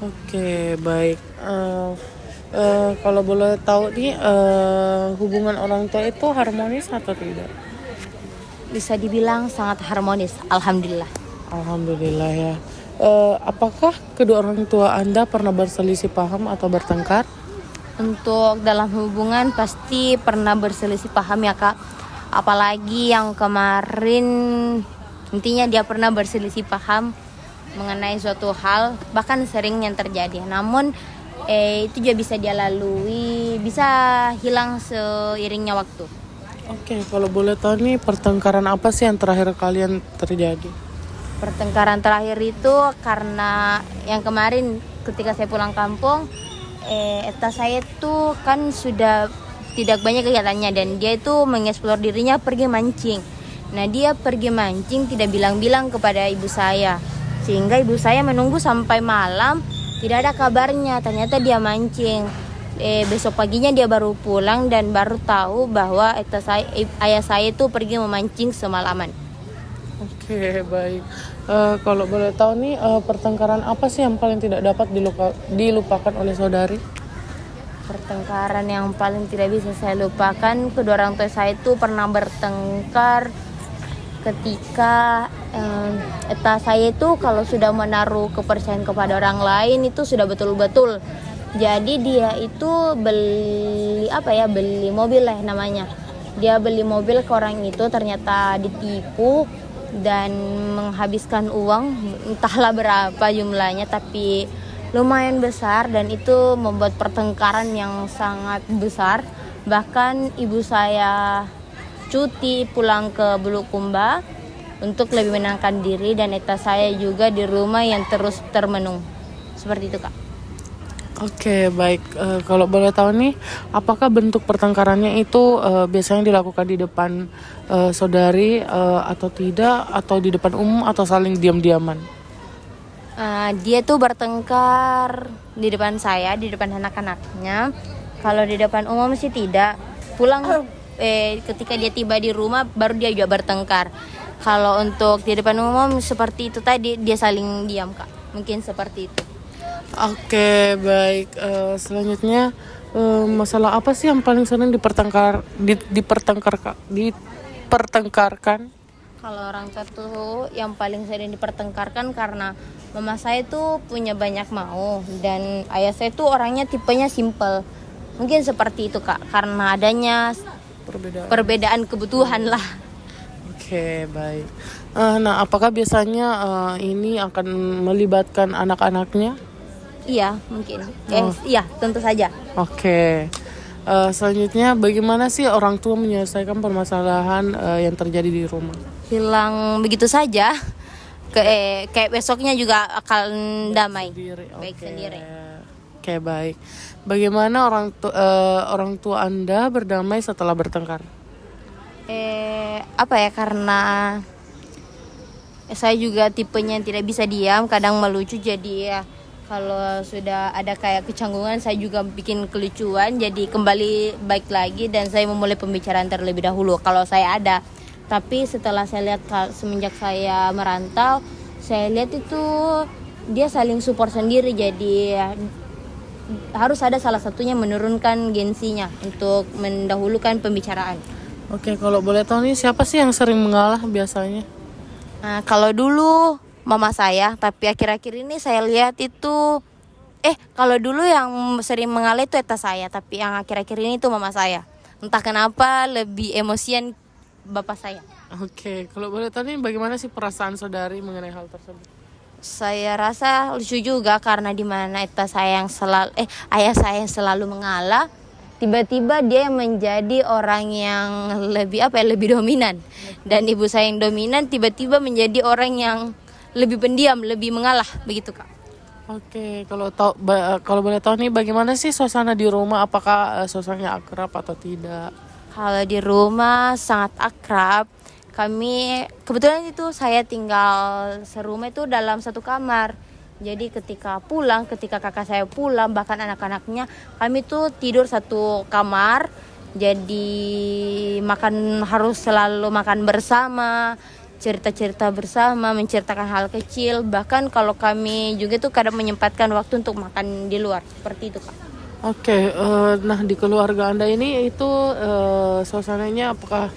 Oke, baik. Kalau boleh tahu nih, hubungan orang tua itu harmonis atau tidak? Bisa dibilang sangat harmonis, alhamdulillah. Alhamdulillah ya. Apakah kedua orang tua Anda pernah berselisih paham atau bertengkar? Untuk dalam hubungan pasti pernah berselisih paham ya Kak. Apalagi yang kemarin, intinya dia pernah berselisih paham mengenai suatu hal, bahkan sering yang terjadi. Namun itu juga bisa dia lalui, bisa hilang seiringnya waktu. Oke, kalau boleh tahu nih, pertengkaran apa sih yang terakhir kalian terjadi? Pertengkaran terakhir itu karena yang kemarin ketika saya pulang kampung, saya itu kan sudah tidak banyak kegiatannya, dan dia itu mengeksplor dirinya pergi mancing. Nah, dia pergi mancing tidak bilang-bilang kepada ibu saya, sehingga ibu saya menunggu sampai malam tidak ada kabarnya. Ternyata dia mancing. Besok paginya dia baru pulang dan baru tahu bahwa ayah saya itu pergi memancing semalaman. Oke, baik. Kalau boleh tahu nih, pertengkaran apa sih yang paling tidak dapat dilupakan oleh saudari? Pertengkaran yang paling tidak bisa saya lupakan, kedua orang tua saya itu pernah bertengkar ketika saya itu kalau sudah menaruh kepercayaan kepada orang lain itu sudah betul-betul. Jadi dia itu beli mobil lah namanya. Dia beli mobil ke orang itu, ternyata ditipu dan menghabiskan uang entahlah berapa jumlahnya, tapi lumayan besar, dan itu membuat pertengkaran yang sangat besar. Bahkan ibu saya cuti pulang ke Bulukumba untuk lebih menenangkan diri, dan eta saya juga di rumah yang terus termenung. Seperti itu Kak. Oke, baik. Kalau boleh tahu nih, apakah bentuk pertengkarannya itu biasanya dilakukan di depan saudari atau tidak, atau di depan umum, atau saling diam-diaman? Dia tuh bertengkar di depan saya, di depan anak-anaknya. Kalau di depan umum sih tidak. Pulang ketika dia tiba di rumah baru dia juga bertengkar. Kalau untuk di depan umum seperti itu tadi, dia saling diam Kak. Mungkin seperti itu. Oke, baik. Selanjutnya, masalah apa sih yang paling sering dipertengkarkan? Kalau orang tua tuh yang paling sering dipertengkarkan karena mama saya tuh punya banyak mau, dan ayah saya tuh orangnya tipenya simple. Mungkin seperti itu Kak, karena adanya perbedaan kebutuhan lah. Oke, baik. Nah, apakah biasanya ini akan melibatkan anak-anaknya? Iya, mungkin. Iya, tentu saja. Oke. Selanjutnya, bagaimana sih orang tua menyelesaikan permasalahan yang terjadi di rumah? Hilang begitu saja. kayak besoknya juga akan damai. Baik Oke. sendiri. Oke, baik. Bagaimana orang tua Anda berdamai setelah bertengkar? Apa ya, karena saya juga tipenya yang tidak bisa diam, kadang melucu, jadi ya kalau sudah ada kayak kecanggungan saya juga bikin kelucuan, jadi kembali baik lagi dan saya memulai pembicaraan terlebih dahulu kalau saya ada. Tapi setelah saya lihat semenjak saya merantau, saya lihat itu dia saling support sendiri, jadi ya, harus ada salah satunya menurunkan gengsinya untuk mendahulukan pembicaraan. Oke, kalau boleh tahu nih siapa sih yang sering mengalah biasanya? Nah, kalau dulu mama saya, tapi akhir-akhir ini saya lihat itu kalau dulu yang sering mengalah itu eta saya, tapi yang akhir-akhir ini itu mama saya. Entah kenapa lebih emosian bapak saya. Oke, kalau boleh tahu nih bagaimana sih perasaan saudari mengenai hal tersebut? Saya rasa lucu juga karena di mana ayah saya yang selalu mengalah, tiba-tiba dia yang menjadi orang yang lebih dominan, dan ibu saya yang dominan tiba-tiba menjadi orang yang lebih pendiam, lebih mengalah, begitu Kak. Oke, kalau boleh tahu nih bagaimana sih suasana di rumah? Apakah suasananya akrab atau tidak? Kalau di rumah sangat akrab. Kami kebetulan itu saya tinggal serumah itu dalam satu kamar. Jadi ketika kakak saya pulang, bahkan anak-anaknya, kami tuh tidur satu kamar. Jadi harus selalu makan bersama, cerita-cerita bersama, menceritakan hal kecil. Bahkan kalau kami juga tuh kadang menyempatkan waktu untuk makan di luar, seperti itu Kak. Oke, nah di keluarga Anda ini itu suasananya apakah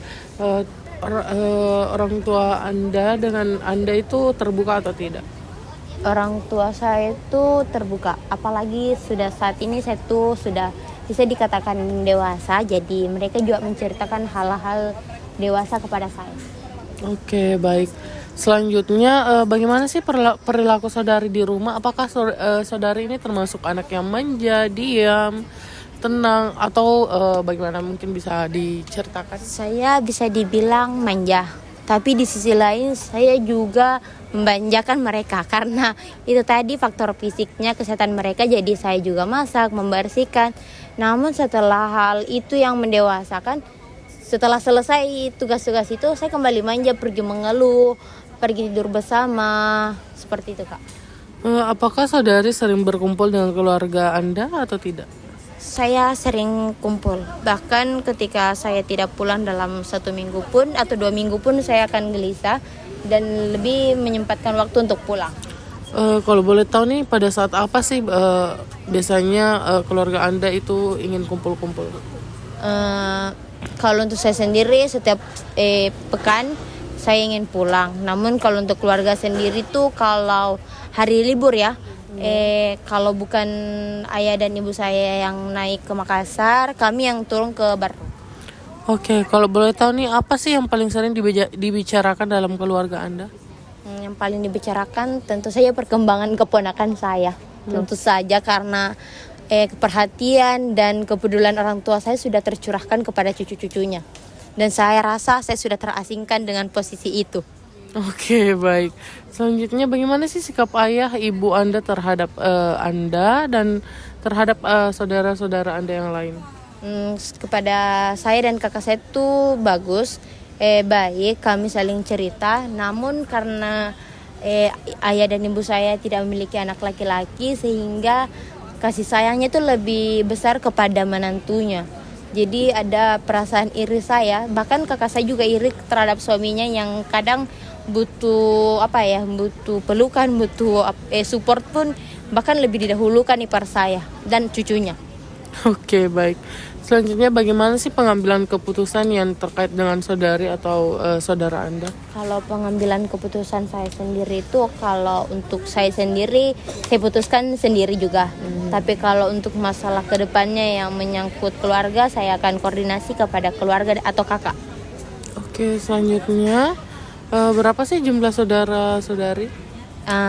orang tua Anda dengan Anda itu terbuka atau tidak? Orang tua saya itu terbuka, apalagi saat ini saya tuh sudah bisa dikatakan dewasa, jadi mereka juga menceritakan hal-hal dewasa kepada saya. Oke, baik. Selanjutnya bagaimana sih perilaku saudari di rumah? Apakah saudari ini termasuk anak yang manja, diam, tenang, atau bagaimana, mungkin bisa diceritakan? Saya bisa dibilang manja, tapi di sisi lain saya juga membanjakan mereka karena itu tadi faktor fisiknya, kesehatan mereka, jadi saya juga masak, membersihkan. Namun setelah hal itu yang mendewasakan, setelah selesai tugas-tugas itu saya kembali manja, pergi mengeluh, pergi tidur bersama, seperti itu Kak. Apakah saudari sering berkumpul dengan keluarga Anda atau tidak? Saya sering kumpul, bahkan ketika saya tidak pulang dalam 1 minggu pun atau 2 minggu pun saya akan gelisah dan lebih menyempatkan waktu untuk pulang. Kalau boleh tahu nih, pada saat apa sih biasanya keluarga Anda itu ingin kumpul-kumpul? Kalau untuk saya sendiri setiap pekan saya ingin pulang. Namun kalau untuk keluarga sendiri tuh kalau hari libur ya, kalau bukan ayah dan ibu saya yang naik ke Makassar, kami yang turun ke Bandung. Oke, kalau boleh tahu nih apa sih yang paling sering dibicarakan dalam keluarga Anda? Yang paling dibicarakan tentu saja perkembangan keponakan saya. Tentu saja karena perhatian dan kepedulian orang tua saya sudah tercurahkan kepada cucu-cucunya. Dan saya rasa saya sudah terasingkan dengan posisi itu. Oke, baik. Selanjutnya bagaimana sih sikap ayah ibu Anda terhadap Anda dan terhadap saudara-saudara Anda yang lain? Kepada saya dan kakak saya itu bagus, baik, kami saling cerita. Namun karena ayah dan ibu saya tidak memiliki anak laki-laki, sehingga kasih sayangnya itu lebih besar kepada menantunya. Jadi ada perasaan iri saya, bahkan kakak saya juga iri terhadap suaminya yang kadang butuh butuh pelukan, butuh support pun bahkan lebih didahulukan ipar saya dan cucunya. Oke, baik. Selanjutnya bagaimana sih pengambilan keputusan yang terkait dengan saudari atau saudara Anda? Kalau pengambilan keputusan saya sendiri itu, kalau untuk saya sendiri, saya putuskan sendiri juga. Tapi kalau untuk masalah kedepannya yang menyangkut keluarga, saya akan koordinasi kepada keluarga atau kakak. Oke, selanjutnya berapa sih jumlah saudara-saudari?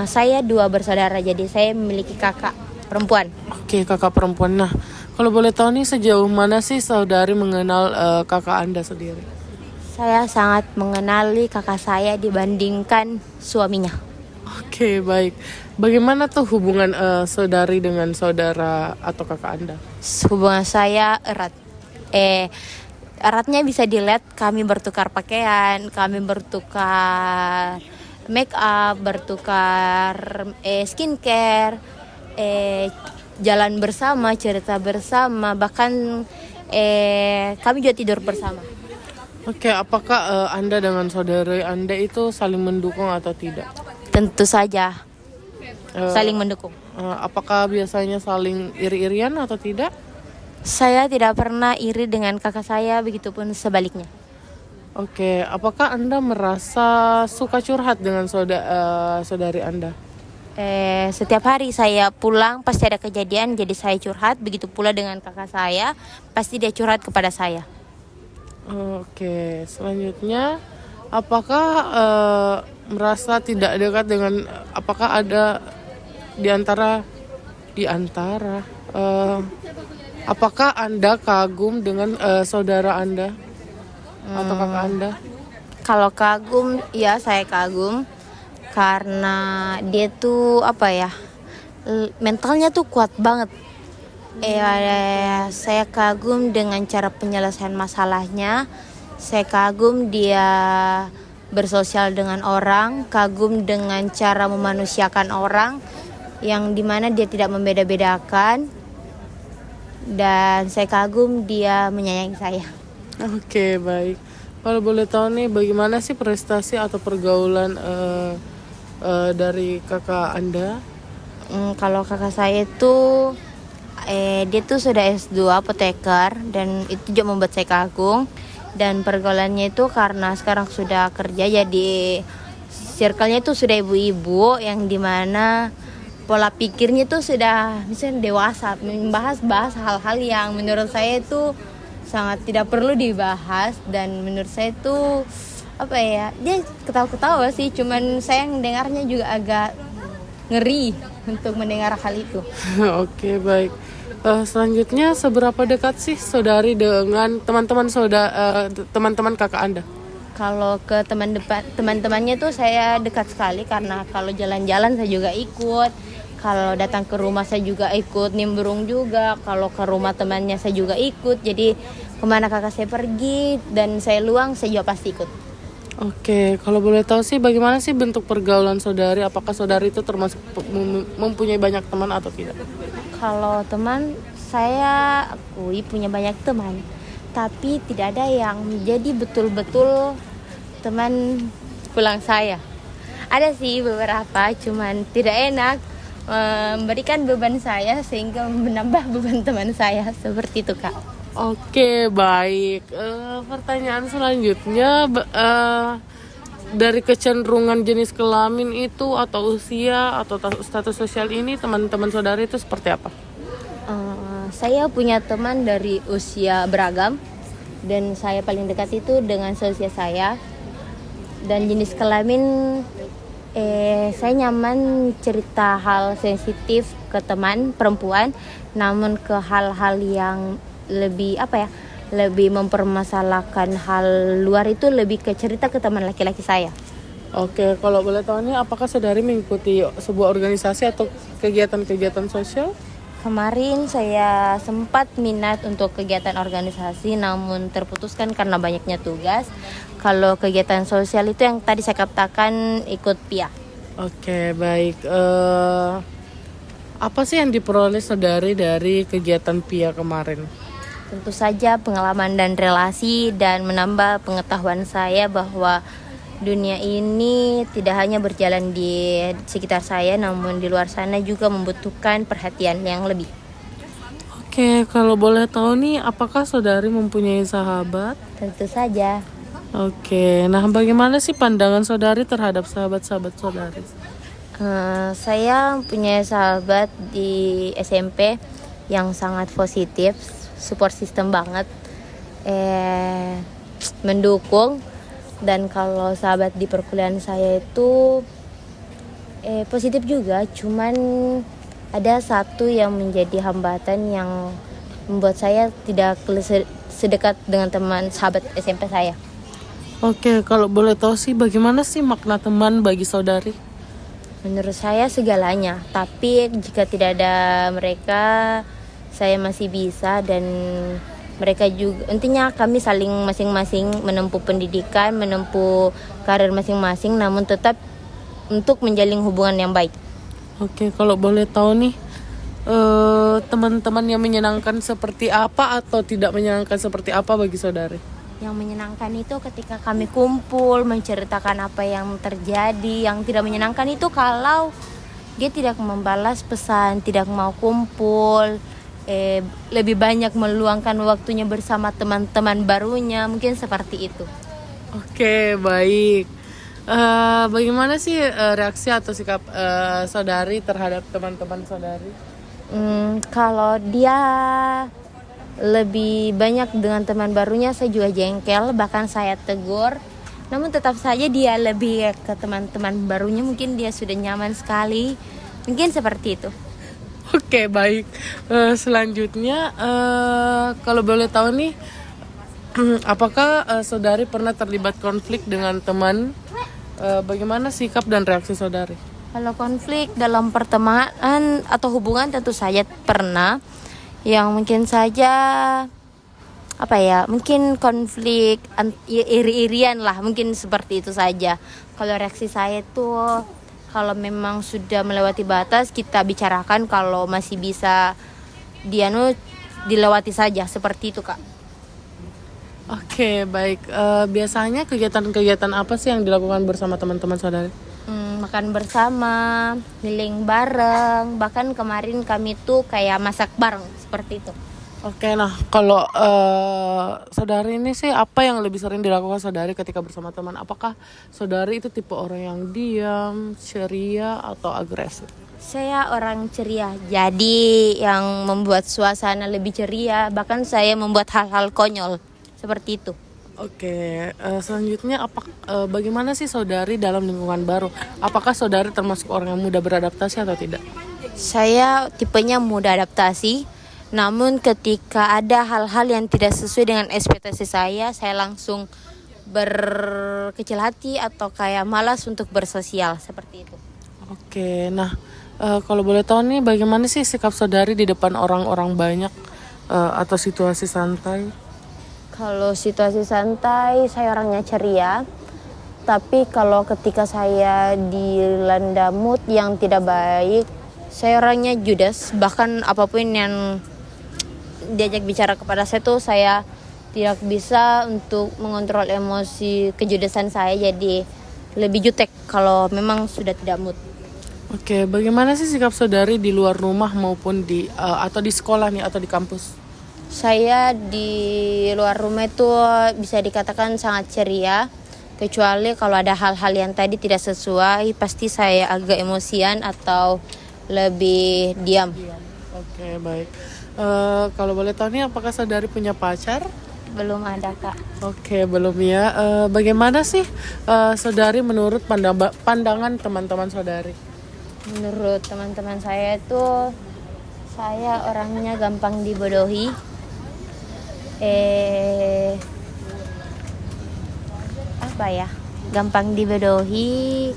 Saya 2 bersaudara, jadi saya memiliki kakak perempuan. Oke, kakak perempuan. Nah, kalau boleh tahu nih sejauh mana sih saudari mengenal kakak Anda sendiri? Saya sangat mengenali kakak saya dibandingkan suaminya. Oke, baik. Bagaimana tuh hubungan saudari dengan saudara atau kakak Anda? Hubungan saya erat. Eratnya bisa dilihat kami bertukar pakaian, kami bertukar make up, bertukar skincare, jalan bersama, cerita bersama, bahkan kami juga tidur bersama. Oke, apakah Anda dengan saudari Anda itu saling mendukung atau tidak? Tentu saja Eh, saling mendukung. Apakah biasanya saling iri-irian atau tidak? Saya tidak pernah iri dengan kakak saya, begitupun sebaliknya. Oke, apakah Anda merasa suka curhat dengan saudari Anda? Setiap hari saya pulang pasti ada kejadian, jadi saya curhat. Begitu pula dengan kakak saya, pasti dia curhat kepada saya. Oke, selanjutnya apakah merasa tidak dekat dengan apakah ada di antara apakah Anda kagum dengan saudara Anda atau kakak Anda? Kalau kagum, ya saya kagum karena dia tuh apa ya, mentalnya tuh kuat banget. Saya kagum dengan cara penyelesaian masalahnya. Saya kagum dia bersosial dengan orang, kagum dengan cara memanusiakan orang, yang dimana dia tidak membeda-bedakan, dan saya kagum dia menyayangi saya. Oke, baik. Kalau boleh tahu nih, bagaimana sih prestasi atau pergaulan dari kakak Anda? Kalau kakak saya itu dia tuh sudah S2 apoteker, dan itu juga membuat saya kagum. Dan pergaulannya itu karena sekarang sudah kerja, jadi circle-nya itu sudah ibu-ibu yang dimana pola pikirnya itu sudah misalnya dewasa, membahas hal-hal yang menurut saya itu sangat tidak perlu dibahas. Dan menurut saya itu apa ya, dia ketawa-ketawa sih, cuman saya yang dengarnya juga agak ngeri untuk mendengar hal itu. Oke, baik. Selanjutnya, seberapa dekat sih saudari dengan teman-teman kakak Anda? Kalau ke teman-temannya tuh saya dekat sekali, karena kalau jalan-jalan saya juga ikut. Kalau datang ke rumah saya juga ikut, nimbrung juga. Kalau ke rumah temannya saya juga ikut. Jadi kemana kakak saya pergi dan saya luang, saya juga pasti ikut. Oke, kalau boleh tahu sih bagaimana sih bentuk pergaulan saudari? Apakah saudari itu termasuk mempunyai banyak teman atau tidak? Kalau teman, saya akui punya banyak teman, tapi tidak ada yang menjadi betul-betul teman pulang saya. Ada sih beberapa, cuman tidak enak memberikan beban saya sehingga menambah beban teman saya, seperti itu, Kak. Oke, baik. Pertanyaan selanjutnya, dari kecenderungan jenis kelamin itu atau usia atau status sosial ini, teman-teman saudari itu seperti apa? Saya punya teman dari usia beragam, dan saya paling dekat itu dengan seusia saya. Dan jenis kelamin, saya nyaman cerita hal sensitif ke teman perempuan, namun ke hal-hal yang lebih lebih mempermasalahkan hal luar itu lebih ke cerita ke teman laki-laki saya. Oke, kalau boleh tahu nih, apakah saudari mengikuti sebuah organisasi atau kegiatan-kegiatan sosial? Kemarin saya sempat minat untuk kegiatan organisasi, namun terputuskan karena banyaknya tugas. Kalau kegiatan sosial itu yang tadi saya katakan, ikut PIA. Oke, baik. Apa sih yang diperoleh saudari dari kegiatan PIA kemarin? Tentu saja pengalaman dan relasi, dan menambah pengetahuan saya bahwa dunia ini tidak hanya berjalan di sekitar saya, namun di luar sana juga membutuhkan perhatian yang lebih. Oke, kalau boleh tahu nih, apakah saudari mempunyai sahabat? Tentu saja. Oke, nah bagaimana sih pandangan saudari terhadap sahabat-sahabat saudari? Saya punya sahabat di SMP yang sangat positif, support system banget, mendukung. Dan kalau sahabat di perkuliahan saya itu positif juga, cuman ada satu yang menjadi hambatan yang membuat saya tidak sedekat dengan teman sahabat SMP saya. Oke, kalau boleh tahu sih bagaimana sih makna teman bagi saudari? Menurut saya segalanya, tapi jika tidak ada mereka, saya masih bisa, dan mereka juga, intinya kami saling masing-masing menempuh pendidikan, menempuh karir masing-masing, namun tetap untuk menjalin hubungan yang baik. Oke, kalau boleh tahu nih, teman-teman yang menyenangkan seperti apa atau tidak menyenangkan seperti apa bagi saudari? Yang menyenangkan itu ketika kami kumpul menceritakan apa yang terjadi. Yang tidak menyenangkan itu kalau dia tidak membalas pesan, tidak mau kumpul, lebih banyak meluangkan waktunya bersama teman-teman barunya, mungkin seperti itu. Oke, baik. Bagaimana sih reaksi atau sikap saudari terhadap teman-teman saudari? Kalau dia lebih banyak dengan teman barunya, saya juga jengkel, bahkan saya tegur. Namun tetap saja dia lebih ke teman-teman barunya, mungkin dia sudah nyaman sekali, mungkin seperti itu. Oke, baik. Selanjutnya, kalau boleh tahu nih, apakah saudari pernah terlibat konflik dengan teman? Bagaimana sikap dan reaksi saudari? Kalau konflik dalam pertemanan atau hubungan tentu saja pernah. Yang mungkin saja mungkin konflik iri-irian lah, mungkin seperti itu saja. Kalau reaksi saya tuh, kalau memang sudah melewati batas, kita bicarakan, kalau masih bisa dilewati saja, seperti itu, Kak. Oke, baik. Biasanya kegiatan-kegiatan apa sih yang dilakukan bersama teman-teman saudari? Makan bersama, keliling bareng, bahkan kemarin kami tuh kayak masak bareng, seperti itu. Oke, nah kalau saudari ini sih apa yang lebih sering dilakukan saudari ketika bersama teman? Apakah saudari itu tipe orang yang diam, ceria, atau agresif? Saya orang ceria, jadi yang membuat suasana lebih ceria, bahkan saya membuat hal-hal konyol, seperti itu. Oke, selanjutnya bagaimana sih saudari dalam lingkungan baru? Apakah saudari termasuk orang yang mudah beradaptasi atau tidak? Saya tipenya mudah adaptasi, namun ketika ada hal-hal yang tidak sesuai dengan ekspektasi saya langsung berkecil hati atau kayak malas untuk bersosial, seperti itu. Oke, nah kalau boleh tahu nih, bagaimana sih sikap saudari di depan orang-orang banyak atau situasi santai? Kalau situasi santai, saya orangnya ceria. Tapi kalau ketika saya dilanda mood yang tidak baik, saya orangnya judes. Bahkan apapun yang diajak bicara kepada saya tuh, saya tidak bisa untuk mengontrol emosi kejudesan saya. Jadi lebih jutek kalau memang sudah tidak mood. Oke, bagaimana sih sikap saudari di luar rumah maupun atau di sekolah nih atau di kampus? Saya di luar rumah itu bisa dikatakan sangat ceria, kecuali kalau ada hal-hal yang tadi tidak sesuai, pasti saya agak emosian atau lebih diam. Oke, baik. Kalau boleh tahu nih, apakah saudari punya pacar? Belum ada, Kak. Oke, belum ya. Bagaimana sih saudari menurut pandangan teman-teman saudari? Menurut teman-teman saya itu, saya orangnya gampang dibodohi. Gampang dibodohi.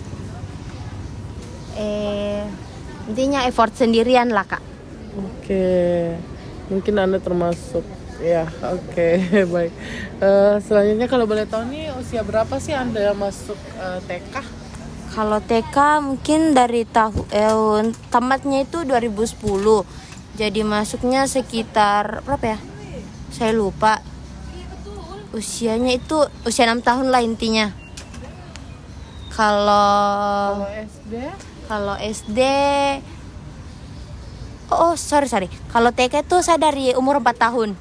Intinya effort sendirian lah, Kak. Oke, mungkin Anda termasuk ya. Oke, baik. Selanjutnya kalau boleh tahu nih, usia berapa sih Anda masuk TK? Kalau TK mungkin dari tahun tamatnya itu 2010. Jadi masuknya sekitar berapa ya? Saya lupa. Usianya itu usia 6 tahun lah intinya. Kalau SD sorry. Kalau TK itu saya dari umur 4 tahun.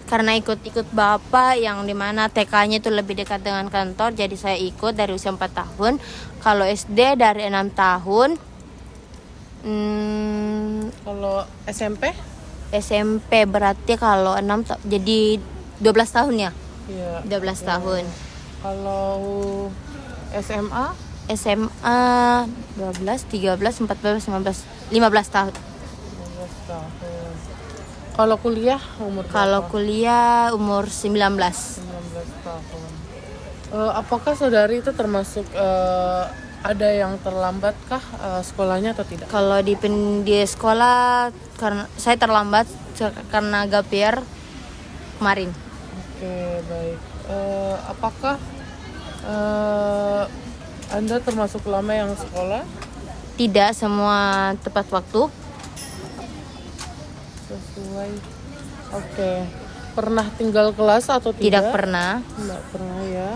Karena ikut bapak yang dimana TK-nya itu lebih dekat dengan kantor, jadi saya ikut dari usia 4 tahun. Kalau SD dari 6 tahun. Kalau SMP? SMP berarti kalau 6 jadi 12 tahun ya? Iya. 12 tahun. Kalau SMA? SMA 12, 13, 14, 15, 15 tahun. 15 tahun. Kalau kuliah umur berapa? Kalau kuliah umur 19. 19 tahun. Apakah saudari itu termasuk ada yang terlambat kah sekolahnya atau tidak? Kalau di sekolah karena saya terlambat karena gap year kemarin. Oke, baik. Apakah Anda termasuk lama yang sekolah? Tidak semua tepat waktu. Sesuai. Oke. Pernah tinggal kelas atau Tidak tidak? pernah. Tidak pernah ya.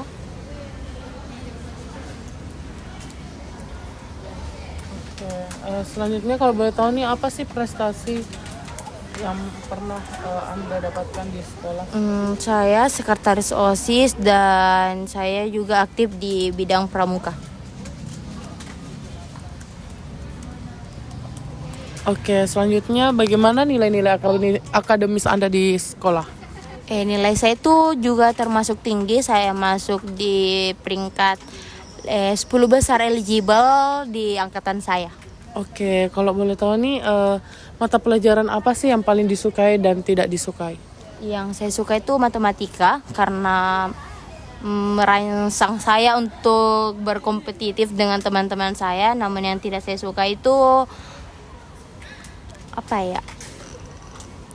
Oke. Selanjutnya kalau boleh tahu nih apa sih prestasi yang pernah Anda dapatkan di sekolah? Saya sekretaris OSIS dan saya juga aktif di bidang pramuka. Oke, selanjutnya bagaimana nilai-nilai akademis Anda di sekolah? Nilai saya itu juga termasuk tinggi. Saya masuk di peringkat 10 besar eligible di angkatan saya. Oke, kalau boleh tahu nih mata pelajaran apa sih yang paling disukai dan tidak disukai? Yang saya suka itu matematika karena merangsang saya untuk berkompetitif dengan teman-teman saya. Namun yang tidak saya suka itu apa ya?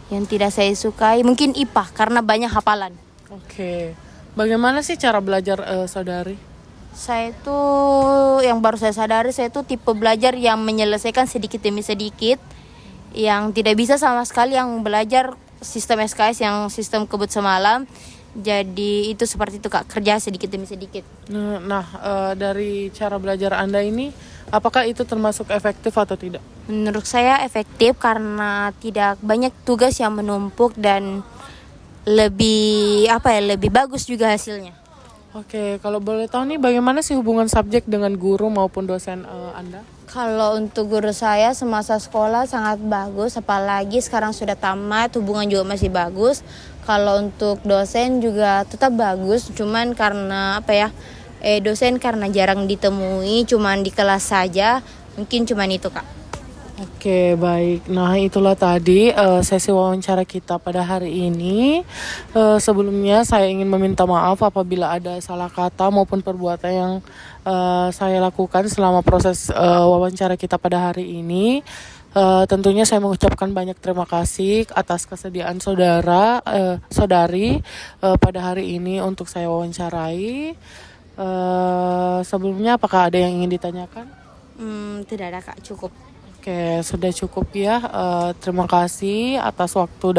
Yang tidak saya sukai mungkin IPA karena banyak hafalan. Oke, bagaimana sih cara belajar saudari? Saya itu yang baru saya sadari, saya itu tipe belajar yang menyelesaikan sedikit demi sedikit, yang tidak bisa sama sekali yang belajar sistem SKS yang sistem kebut semalam. Jadi itu seperti itu Kak, kerja sedikit demi sedikit. Nah, dari cara belajar Anda ini, apakah itu termasuk efektif atau tidak? Menurut saya efektif karena tidak banyak tugas yang menumpuk dan lebih bagus juga hasilnya. Oke, kalau boleh tahu nih bagaimana sih hubungan subjek dengan guru maupun dosen Anda? Kalau untuk guru saya semasa sekolah sangat bagus, apalagi sekarang sudah tamat, hubungan juga masih bagus. Kalau untuk dosen juga tetap bagus, cuman karena dosen karena jarang ditemui, cuman di kelas saja, mungkin cuman itu Kak. Oke, baik. Nah, itulah tadi sesi wawancara kita pada hari ini. Sebelumnya saya ingin meminta maaf apabila ada salah kata maupun perbuatan yang saya lakukan selama proses wawancara kita pada hari ini. Tentunya saya mengucapkan banyak terima kasih atas kesediaan saudari pada hari ini untuk saya wawancarai. Sebelumnya apakah ada yang ingin ditanyakan? Tidak ada Kak, cukup. Oke, sudah cukup ya. Terima kasih atas waktu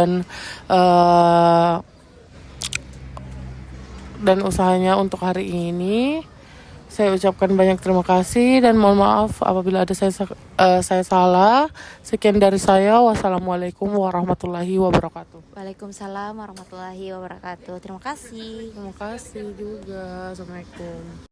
dan usahanya untuk hari ini. Saya ucapkan banyak terima kasih dan mohon maaf apabila ada saya salah. Sekian dari saya. Wassalamualaikum warahmatullahi wabarakatuh. Waalaikumsalam warahmatullahi wabarakatuh. Terima kasih. Terima kasih juga. Assalamualaikum.